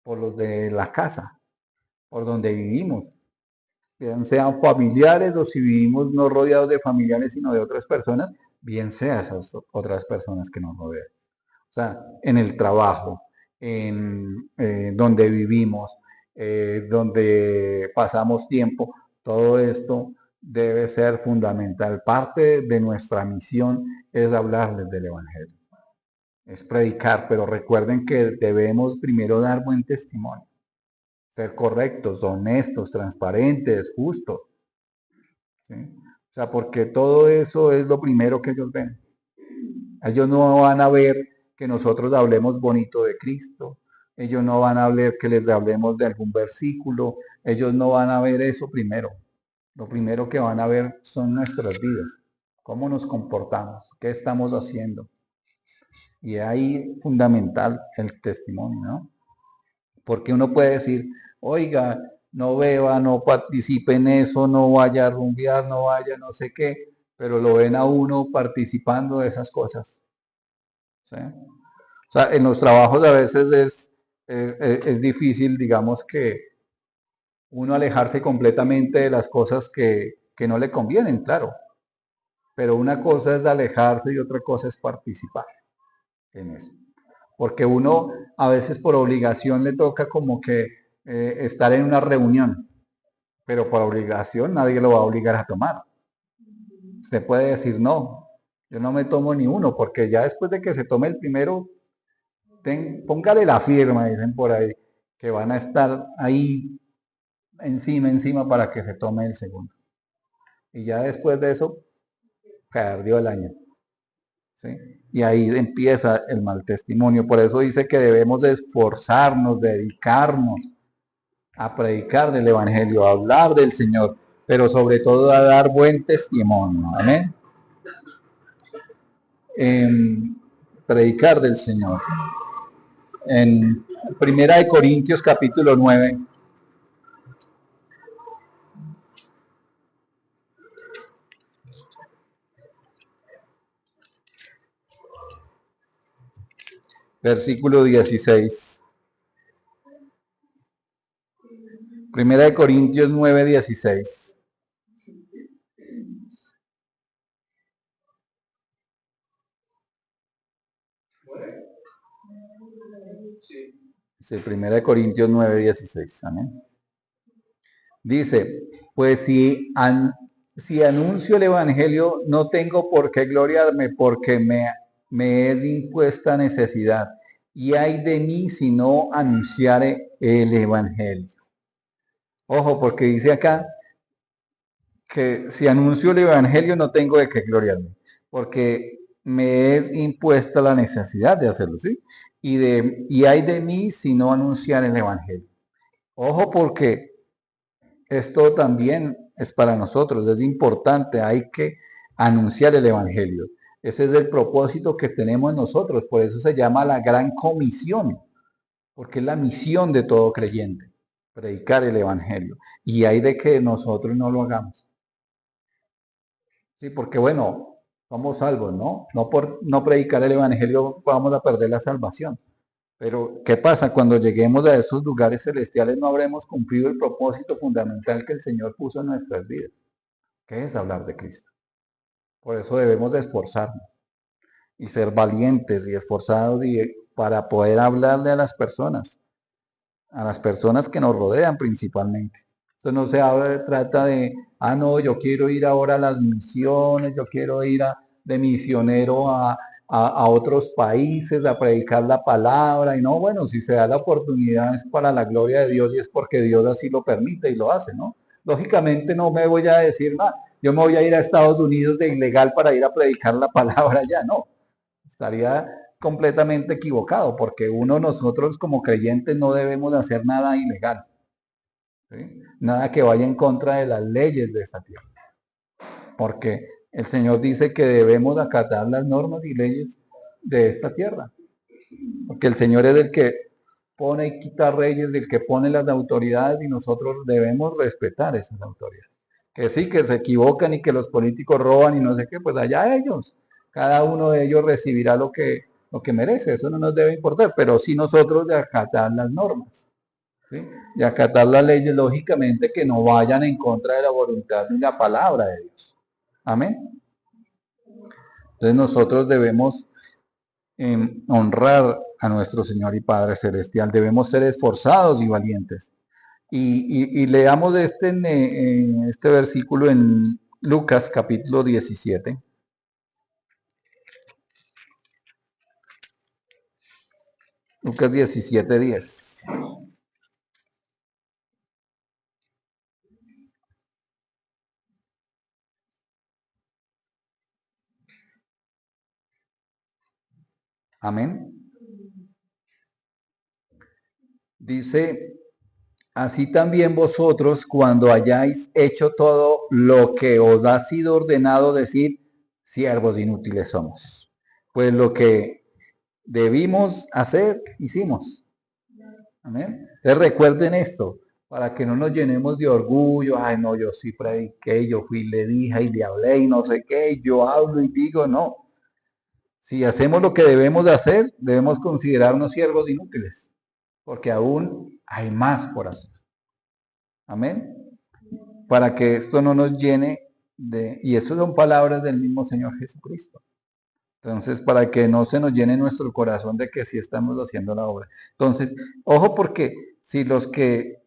por los de la casa, por donde vivimos, sean familiares o si vivimos no rodeados de familiares, sino de otras personas, bien sea esas otras personas que nos rodean. O sea, en el trabajo, en donde vivimos, donde pasamos tiempo, todo esto debe ser fundamental. Parte de nuestra misión es hablarles del Evangelio, es predicar, pero recuerden que debemos primero dar buen testimonio, ser correctos, honestos, transparentes, justos. ¿Sí? O sea, porque todo eso es lo primero que ellos ven. Ellos no van a ver que nosotros hablemos bonito de Cristo. Ellos no van a ver que les hablemos de algún versículo. Ellos no van a ver eso primero. Lo primero que van a ver son nuestras vidas. Cómo nos comportamos. ¿Qué estamos haciendo? Y ahí fundamental el testimonio, ¿no? Porque uno puede decir, oiga, no beba, no participe en eso, no vaya a rumbear, no vaya no sé qué, pero lo ven a uno participando de esas cosas. ¿Sí? O sea, en los trabajos a veces es difícil, digamos, que uno alejarse completamente de las cosas que no le convienen, claro. Pero una cosa es alejarse y otra cosa es participar en eso. Porque uno a veces por obligación le toca como que estar en una reunión, pero por obligación nadie lo va a obligar a tomar. Usted puede decir no, yo no me tomo ni uno, porque ya después de que se tome el primero, póngale la firma, dicen por ahí, que van a estar ahí encima para que se tome el segundo. Y ya después de eso, perdió el año. ¿Sí? Y ahí empieza el mal testimonio. Por eso dice que debemos esforzarnos, dedicarnos a predicar del Evangelio, a hablar del Señor, pero sobre todo a dar buen testimonio. Amén. Predicar del Señor. En Primera de Corintios capítulo 9. Versículo 16. Primera de Corintios 9, 16. Dice Primera de Corintios 9, 16. Amén. Dice, pues si anuncio el Evangelio, no tengo por qué gloriarme, porque me es impuesta necesidad. Y hay de mí si no anunciare el Evangelio. Ojo, porque dice acá que si anuncio el Evangelio no tengo de qué gloriarme, porque me es impuesta la necesidad de hacerlo, ¿sí? Y hay de mí si no anunciar el Evangelio. Ojo, porque esto también es para nosotros, es importante, hay que anunciar el Evangelio. Ese es el propósito que tenemos nosotros, por eso se llama la gran comisión, porque es la misión de todo creyente, predicar el Evangelio. Y hay de que nosotros no lo hagamos. Sí, porque bueno, somos salvos, ¿no? No por no predicar el Evangelio vamos a perder la salvación. Pero, ¿qué pasa? Cuando lleguemos a esos lugares celestiales no habremos cumplido el propósito fundamental que el Señor puso en nuestras vidas, que es hablar de Cristo. Por eso debemos de esforzarnos y ser valientes y esforzados para poder hablarle a las personas que nos rodean principalmente. Entonces no trata de, no, yo quiero ir ahora a las misiones, yo quiero ir de misionero a otros países a predicar la palabra. Y no, bueno, si se da la oportunidad es para la gloria de Dios y es porque Dios así lo permite y lo hace, ¿no? Lógicamente no me voy a decir, yo me voy a ir a Estados Unidos de ilegal para ir a predicar la palabra allá, no. Estaría completamente equivocado, porque nosotros como creyentes no debemos hacer nada ilegal, ¿sí? Nada que vaya en contra de las leyes de esta tierra, porque El Señor dice que debemos acatar las normas y leyes de esta tierra, porque el Señor es el que pone y quita reyes, el que pone las autoridades y nosotros debemos respetar esas autoridades. Que sí, que se equivocan y que los políticos roban y no sé qué, pues allá ellos. Cada uno de ellos recibirá lo que merece, eso no nos debe importar, pero sí nosotros de acatar las normas, ¿sí? De acatar las leyes, lógicamente que no vayan en contra de la voluntad ni la palabra de Dios. Amén. Entonces nosotros debemos honrar a nuestro Señor y Padre Celestial, debemos ser esforzados y valientes. Y leamos este versículo en Lucas capítulo 17. Lucas 17:10. Amén. Dice, así también vosotros, cuando hayáis hecho todo lo que os ha sido ordenado, decir, siervos inútiles somos. Pues lo que debimos hacer, hicimos. Amén. Entonces recuerden esto, para que no nos llenemos de orgullo. Ay, no, yo sí prediqué, yo fui, le dije y le hablé y no sé qué, y yo hablo y digo, no. Si hacemos lo que debemos de hacer, debemos considerarnos siervos inútiles, porque aún hay más por hacer. Amén. Para que esto no nos llene y estas son palabras del mismo Señor Jesucristo. Entonces, para que no se nos llene nuestro corazón de que sí estamos haciendo la obra. Entonces, ojo porque si los que,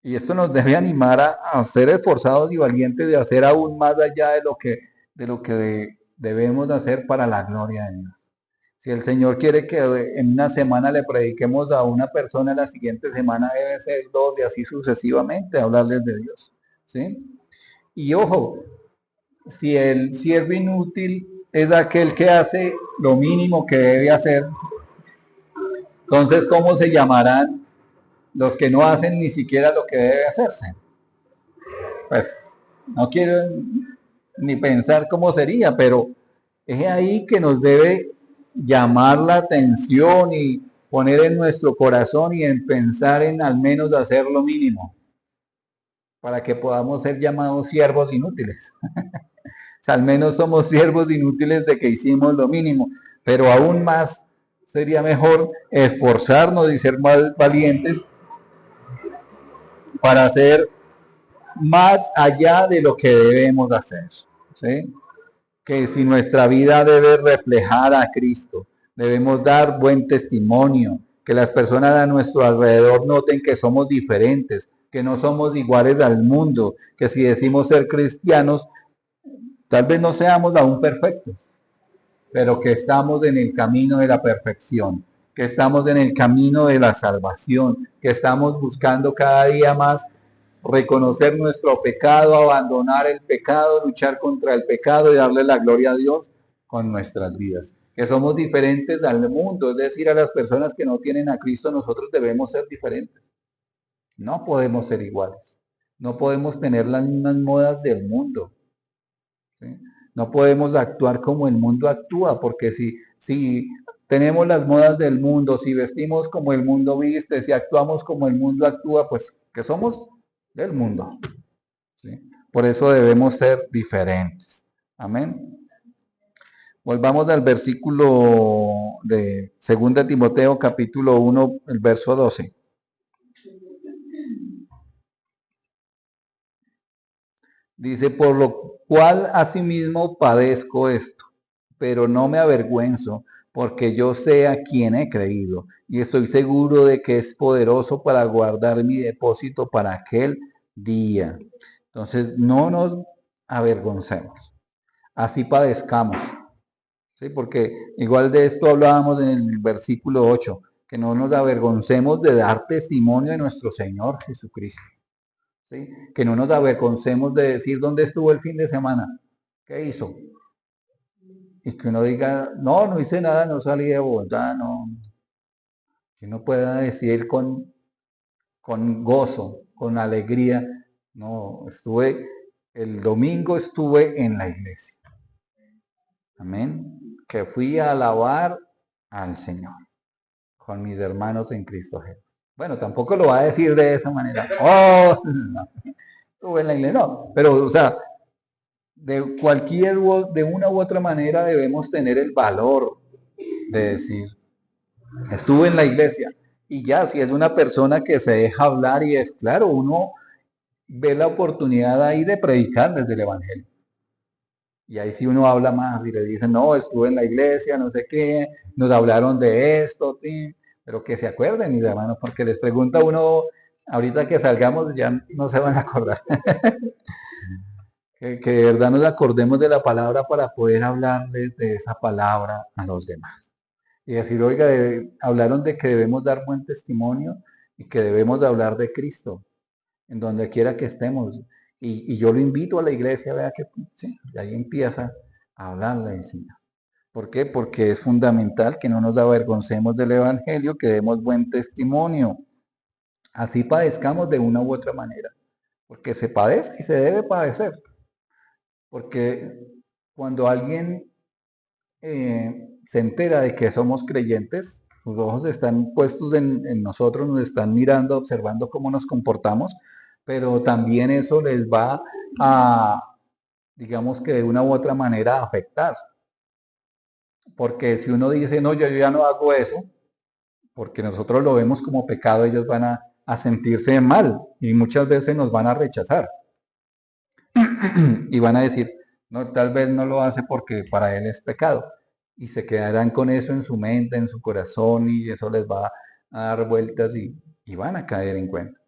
y esto nos debe animar a ser esforzados y valientes de hacer aún más allá de lo que debemos hacer para la gloria de Dios. Si el Señor quiere que en una semana le prediquemos a una persona, la siguiente semana debe ser dos y así sucesivamente, hablarles de Dios. ¿Sí? Y ojo, si el siervo inútil es aquel que hace lo mínimo que debe hacer, entonces ¿cómo se llamarán los que no hacen ni siquiera lo que debe hacerse? Pues no quiero ni pensar cómo sería, pero es ahí que nos debe llamar la atención y poner en nuestro corazón y en pensar en al menos hacer lo mínimo para que podamos ser llamados siervos inútiles. O sea, al menos somos siervos inútiles de que hicimos lo mínimo, pero aún más sería mejor esforzarnos y ser más valientes para hacer más allá de lo que debemos hacer. ¿Sí? Que si nuestra vida debe reflejar a Cristo, debemos dar buen testimonio, que las personas a nuestro alrededor noten que somos diferentes, que no somos iguales al mundo, que si decimos ser cristianos, tal vez no seamos aún perfectos, pero que estamos en el camino de la perfección, que estamos en el camino de la salvación, que estamos buscando cada día más reconocer nuestro pecado, abandonar el pecado, luchar contra el pecado y darle la gloria a Dios con nuestras vidas. Que somos diferentes al mundo, es decir, a las personas que no tienen a Cristo, nosotros debemos ser diferentes. No podemos ser iguales. No podemos tener las mismas modas del mundo. ¿Sí? No podemos actuar como el mundo actúa, porque si tenemos las modas del mundo, si vestimos como el mundo viste, si actuamos como el mundo actúa, pues que somos del mundo. ¿Sí? Por eso debemos ser diferentes. Amén. Volvamos al versículo de 2 Timoteo capítulo 1, el verso 12. Dice, por lo cual asimismo padezco esto, pero no me avergüenzo, porque yo sé a quién he creído, y estoy seguro de que es poderoso para guardar mi depósito para aquel día. Entonces, no nos avergoncemos, así padezcamos, ¿sí? Porque igual de esto hablábamos en el versículo 8, que no nos avergoncemos de dar testimonio de nuestro Señor Jesucristo. ¿Sí? Que no nos avergoncemos de decir dónde estuvo el fin de semana, qué hizo. Y que uno diga, no, no hice nada, no salí de Bogotá, no. Que uno pueda decir con gozo, con alegría, no, el domingo estuve en la iglesia. Amén. Que fui a alabar al Señor con mis hermanos en Cristo Jesús. Bueno, tampoco lo va a decir de esa manera. Oh, no, estuve en la iglesia. No, pero, o sea, de una u otra manera debemos tener el valor de decir, estuve en la iglesia. Y ya, si es una persona que se deja hablar y es, claro, uno ve la oportunidad ahí de predicar desde el Evangelio. Y ahí sí uno habla más y le dicen, no, estuve en la iglesia, no sé qué, nos hablaron de esto, ¿sí? Pero que se acuerden, mis hermanos, porque les pregunta uno, ahorita que salgamos ya no se van a acordar. Que de verdad nos acordemos de la palabra para poder hablarles de esa palabra a los demás. Y decir, oiga, hablaron de que debemos dar buen testimonio y que debemos de hablar de Cristo en donde quiera que estemos. Y yo lo invito a la iglesia, vea que sí, y ahí empieza a hablarle del Señor. ¿Por qué? Porque es fundamental que no nos avergoncemos del Evangelio, que demos buen testimonio. Así padezcamos de una u otra manera. Porque se padece y se debe padecer. Porque cuando alguien se entera de que somos creyentes, sus ojos están puestos en nosotros, nos están mirando, observando cómo nos comportamos, pero también eso les va a, digamos que de una u otra manera, afectar. Porque si uno dice, no, yo ya no hago eso, porque nosotros lo vemos como pecado, ellos van a sentirse mal y muchas veces nos van a rechazar y van a decir, no, tal vez no lo hace porque para él es pecado. Y se quedarán con eso en su mente, en su corazón, y eso les va a dar vueltas y van a caer en cuenta.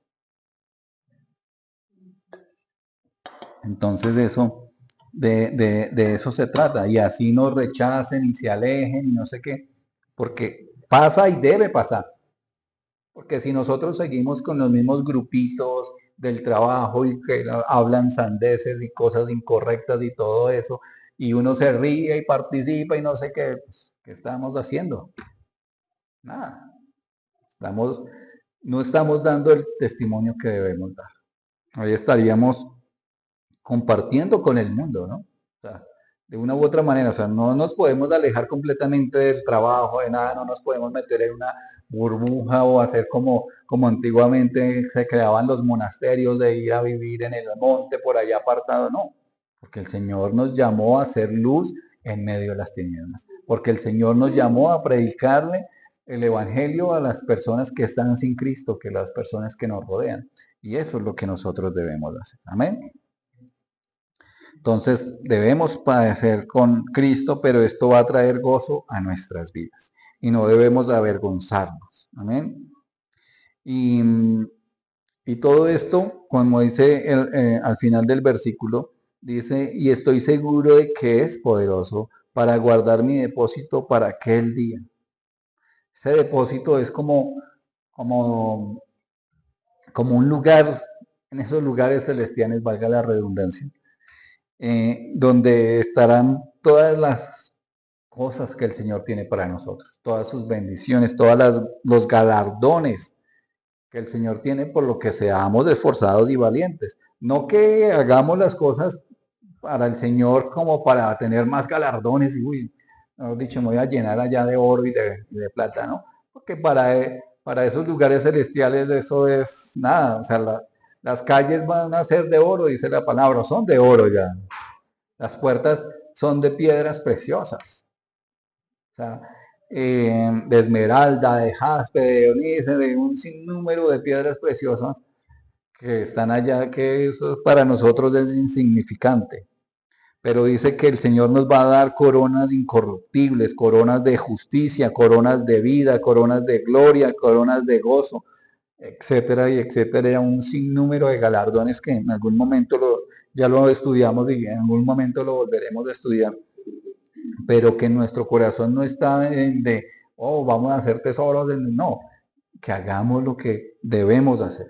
Entonces eso, de eso se trata. Y así nos rechacen y se alejen y no sé qué. Porque pasa y debe pasar. Porque si nosotros seguimos con los mismos grupitos del trabajo y que hablan sandeces y cosas incorrectas y todo eso, y uno se ríe y participa y no sé qué, pues, ¿qué estamos haciendo? Nada. Estamos, no estamos dando el testimonio que debemos dar. Ahí estaríamos compartiendo con el mundo, ¿no? O sea, de una u otra manera, o sea, no nos podemos alejar completamente del trabajo, de nada, no nos podemos meter en una burbuja o hacer como antiguamente se creaban los monasterios de ir a vivir en el monte por allá apartado, no, porque el Señor nos llamó a hacer luz en medio de las tinieblas, porque el Señor nos llamó a predicarle el Evangelio a las personas que están sin Cristo, que las personas que nos rodean. Y eso es lo que nosotros debemos hacer. Amén. Entonces debemos padecer con Cristo, pero esto va a traer gozo a nuestras vidas y no debemos avergonzarnos. Amén. Y, y todo esto, como dice al final del versículo, dice, y estoy seguro de que es poderoso para guardar mi depósito para aquel día. Ese depósito es como, como un lugar, en esos lugares celestiales, valga la redundancia, donde estarán todas las cosas que el Señor tiene para nosotros, todas sus bendiciones, todos los galardones que el Señor tiene por lo que seamos esforzados y valientes. No que hagamos las cosas para el Señor como para tener más galardones y, uy, mejor dicho, me voy a llenar allá de oro y de plata, ¿no? Porque para esos lugares celestiales eso es nada, o sea, las calles van a ser de oro, dice la palabra, son de oro ya. Las puertas son de piedras preciosas, o sea, de esmeralda, de jaspe, de onice, de un sinnúmero de piedras preciosas que están allá, que eso para nosotros es insignificante. Pero dice que el Señor nos va a dar coronas incorruptibles, coronas de justicia, coronas de vida, coronas de gloria, coronas de gozo, etcétera y etcétera, un sinnúmero de galardones que en algún momento ya lo estudiamos y en algún momento lo volveremos a estudiar, pero que nuestro corazón no está de, oh, vamos a hacer tesoros, no, que hagamos lo que debemos hacer,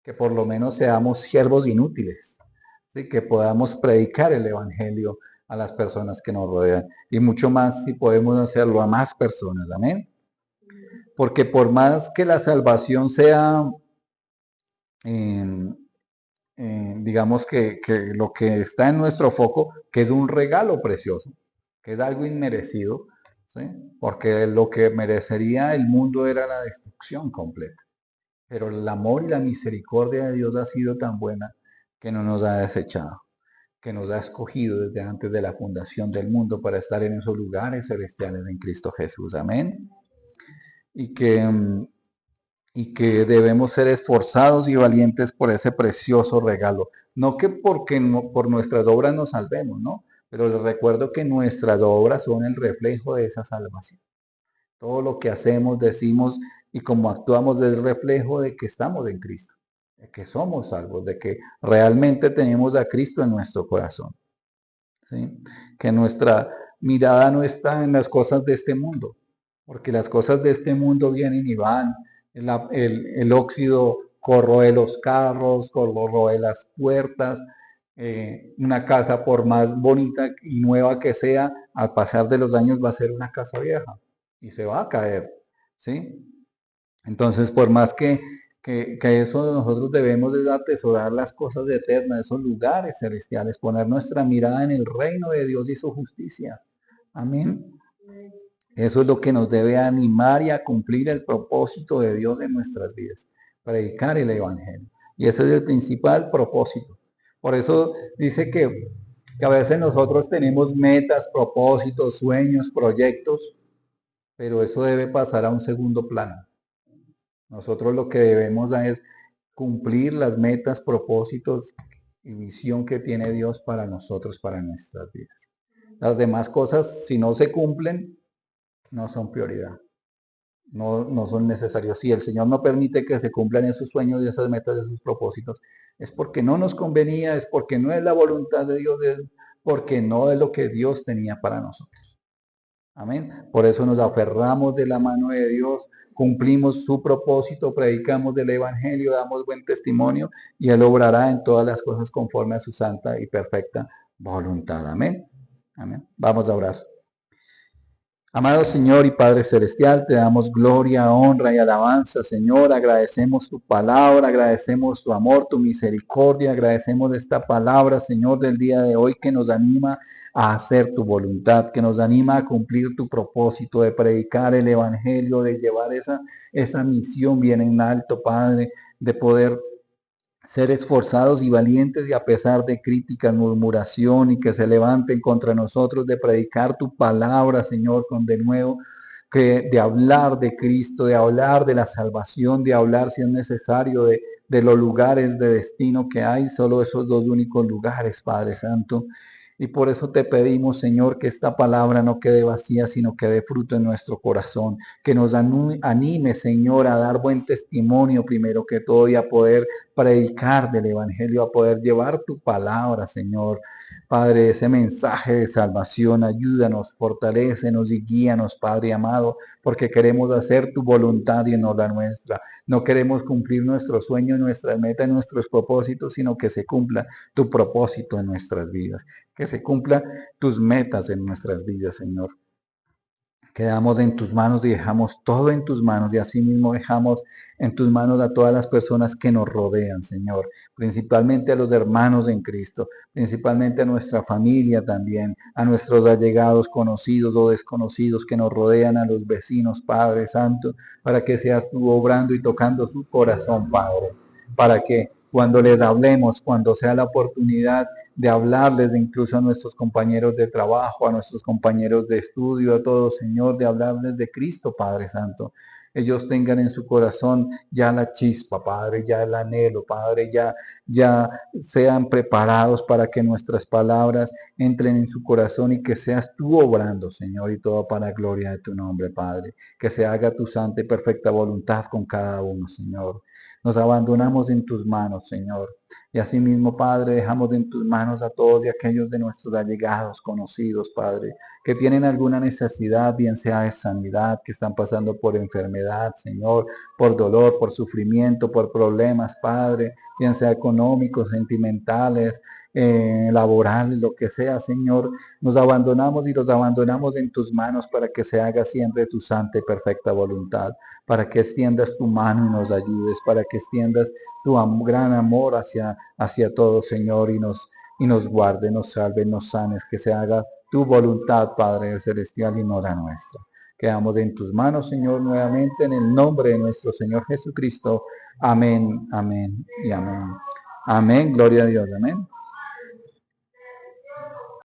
que por lo menos seamos siervos inútiles, ¿sí? Que podamos predicar el Evangelio a las personas que nos rodean y mucho más si podemos hacerlo a más personas, amén. Porque por más que la salvación sea, eh, digamos que lo que está en nuestro foco, que es un regalo precioso, que es algo inmerecido, ¿sí? Porque lo que merecería el mundo era la destrucción completa. Pero el amor y la misericordia de Dios ha sido tan buena que no nos ha desechado, que nos ha escogido desde antes de la fundación del mundo para estar en esos lugares celestiales en Cristo Jesús. Amén. Y que, y que debemos ser esforzados y valientes por ese precioso regalo. No que porque por nuestras obras nos salvemos, ¿no? Pero les recuerdo que nuestras obras son el reflejo de esa salvación. Todo lo que hacemos, decimos y como actuamos es el reflejo de que estamos en Cristo, de que somos salvos, de que realmente tenemos a Cristo en nuestro corazón. ¿Sí? Que nuestra mirada no está en las cosas de este mundo, porque las cosas de este mundo vienen y van. El óxido corroe los carros, corroe las puertas. Una casa, por más bonita y nueva que sea, al pasar de los años va a ser una casa vieja y se va a caer. ¿Sí? Entonces, por más que eso nosotros debemos de atesorar las cosas eternas, esos lugares celestiales, poner nuestra mirada en el reino de Dios y su justicia. Amén. Eso es lo que nos debe animar y a cumplir el propósito de Dios en nuestras vidas, predicar el Evangelio. Y ese es el principal propósito. Por eso dice que a veces nosotros tenemos metas, propósitos, sueños, proyectos, pero eso debe pasar a un segundo plano. Nosotros lo que debemos es cumplir las metas, propósitos y visión que tiene Dios para nosotros, para nuestras vidas. Las demás cosas, si no se cumplen, no son prioridad. No son necesarios. Si el Señor no permite que se cumplan esos sueños y esas metas, esos propósitos, es porque no nos convenía, es porque no es la voluntad de Dios, es porque no es lo que Dios tenía para nosotros. Amén. Por eso nos aferramos de la mano de Dios, cumplimos su propósito, predicamos del Evangelio, damos buen testimonio y Él obrará en todas las cosas conforme a su santa y perfecta voluntad. Amén. Amén. Vamos a orar. Amado Señor y Padre Celestial, te damos gloria, honra y alabanza, Señor. Agradecemos tu palabra, agradecemos tu amor, tu misericordia, agradecemos esta palabra, Señor, del día de hoy que nos anima a hacer tu voluntad, que nos anima a cumplir tu propósito de predicar el Evangelio, de llevar esa misión bien en alto, Padre, de poder ser esforzados y valientes y a pesar de críticas, murmuración y que se levanten contra nosotros, de predicar tu palabra, Señor, con de nuevo, que de hablar de Cristo, de hablar de la salvación, de hablar si es necesario de los lugares de destino que hay, solo esos dos únicos lugares, Padre Santo. Y por eso te pedimos, Señor, que esta palabra no quede vacía, sino que dé fruto en nuestro corazón, que nos anime, Señor, a dar buen testimonio primero que todo y a poder predicar del Evangelio, a poder llevar tu palabra, Señor. Padre, ese mensaje de salvación, ayúdanos, fortalécenos y guíanos, Padre amado, porque queremos hacer tu voluntad y no la nuestra. No queremos cumplir nuestros sueños, nuestras metas, nuestros propósitos, sino que se cumpla tu propósito en nuestras vidas, que se cumpla tus metas en nuestras vidas, Señor. Quedamos en tus manos y dejamos todo en tus manos y asimismo dejamos en tus manos a todas las personas que nos rodean, Señor, principalmente a los hermanos en Cristo, principalmente a nuestra familia también, a nuestros allegados, conocidos o desconocidos que nos rodean, a los vecinos, Padre Santo, para que seas tú obrando y tocando su corazón, Padre, para que cuando les hablemos, cuando sea la oportunidad, de hablarles incluso a nuestros compañeros de trabajo, a nuestros compañeros de estudio, a todos, Señor, de hablarles de Cristo, Padre Santo. Ellos tengan en su corazón ya la chispa, Padre, ya el anhelo, Padre, ya sean preparados para que nuestras palabras entren en su corazón y que seas tú obrando, Señor, y todo para la gloria de tu nombre, Padre. Que se haga tu santa y perfecta voluntad con cada uno, Señor. Nos abandonamos en tus manos, Señor. Y asimismo, Padre, dejamos en tus manos a todos y aquellos de nuestros allegados, conocidos, Padre, que tienen alguna necesidad, bien sea de sanidad, que están pasando por enfermedad, Señor, por dolor, por sufrimiento, por problemas, Padre, bien sea económicos, sentimentales, laborales, lo que sea, Señor. Nos abandonamos y los abandonamos en tus manos para que se haga siempre tu santa y perfecta voluntad, para que extiendas tu mano y nos ayudes, para que extiendas tu gran amor hacia todos, Señor, y nos guarde, nos salve, nos sanes, que se haga tu voluntad, Padre celestial, y no la nuestra. Quedamos en tus manos, Señor, nuevamente en el nombre de nuestro Señor Jesucristo. Amén, amén y amén. Amén, gloria a Dios, amén.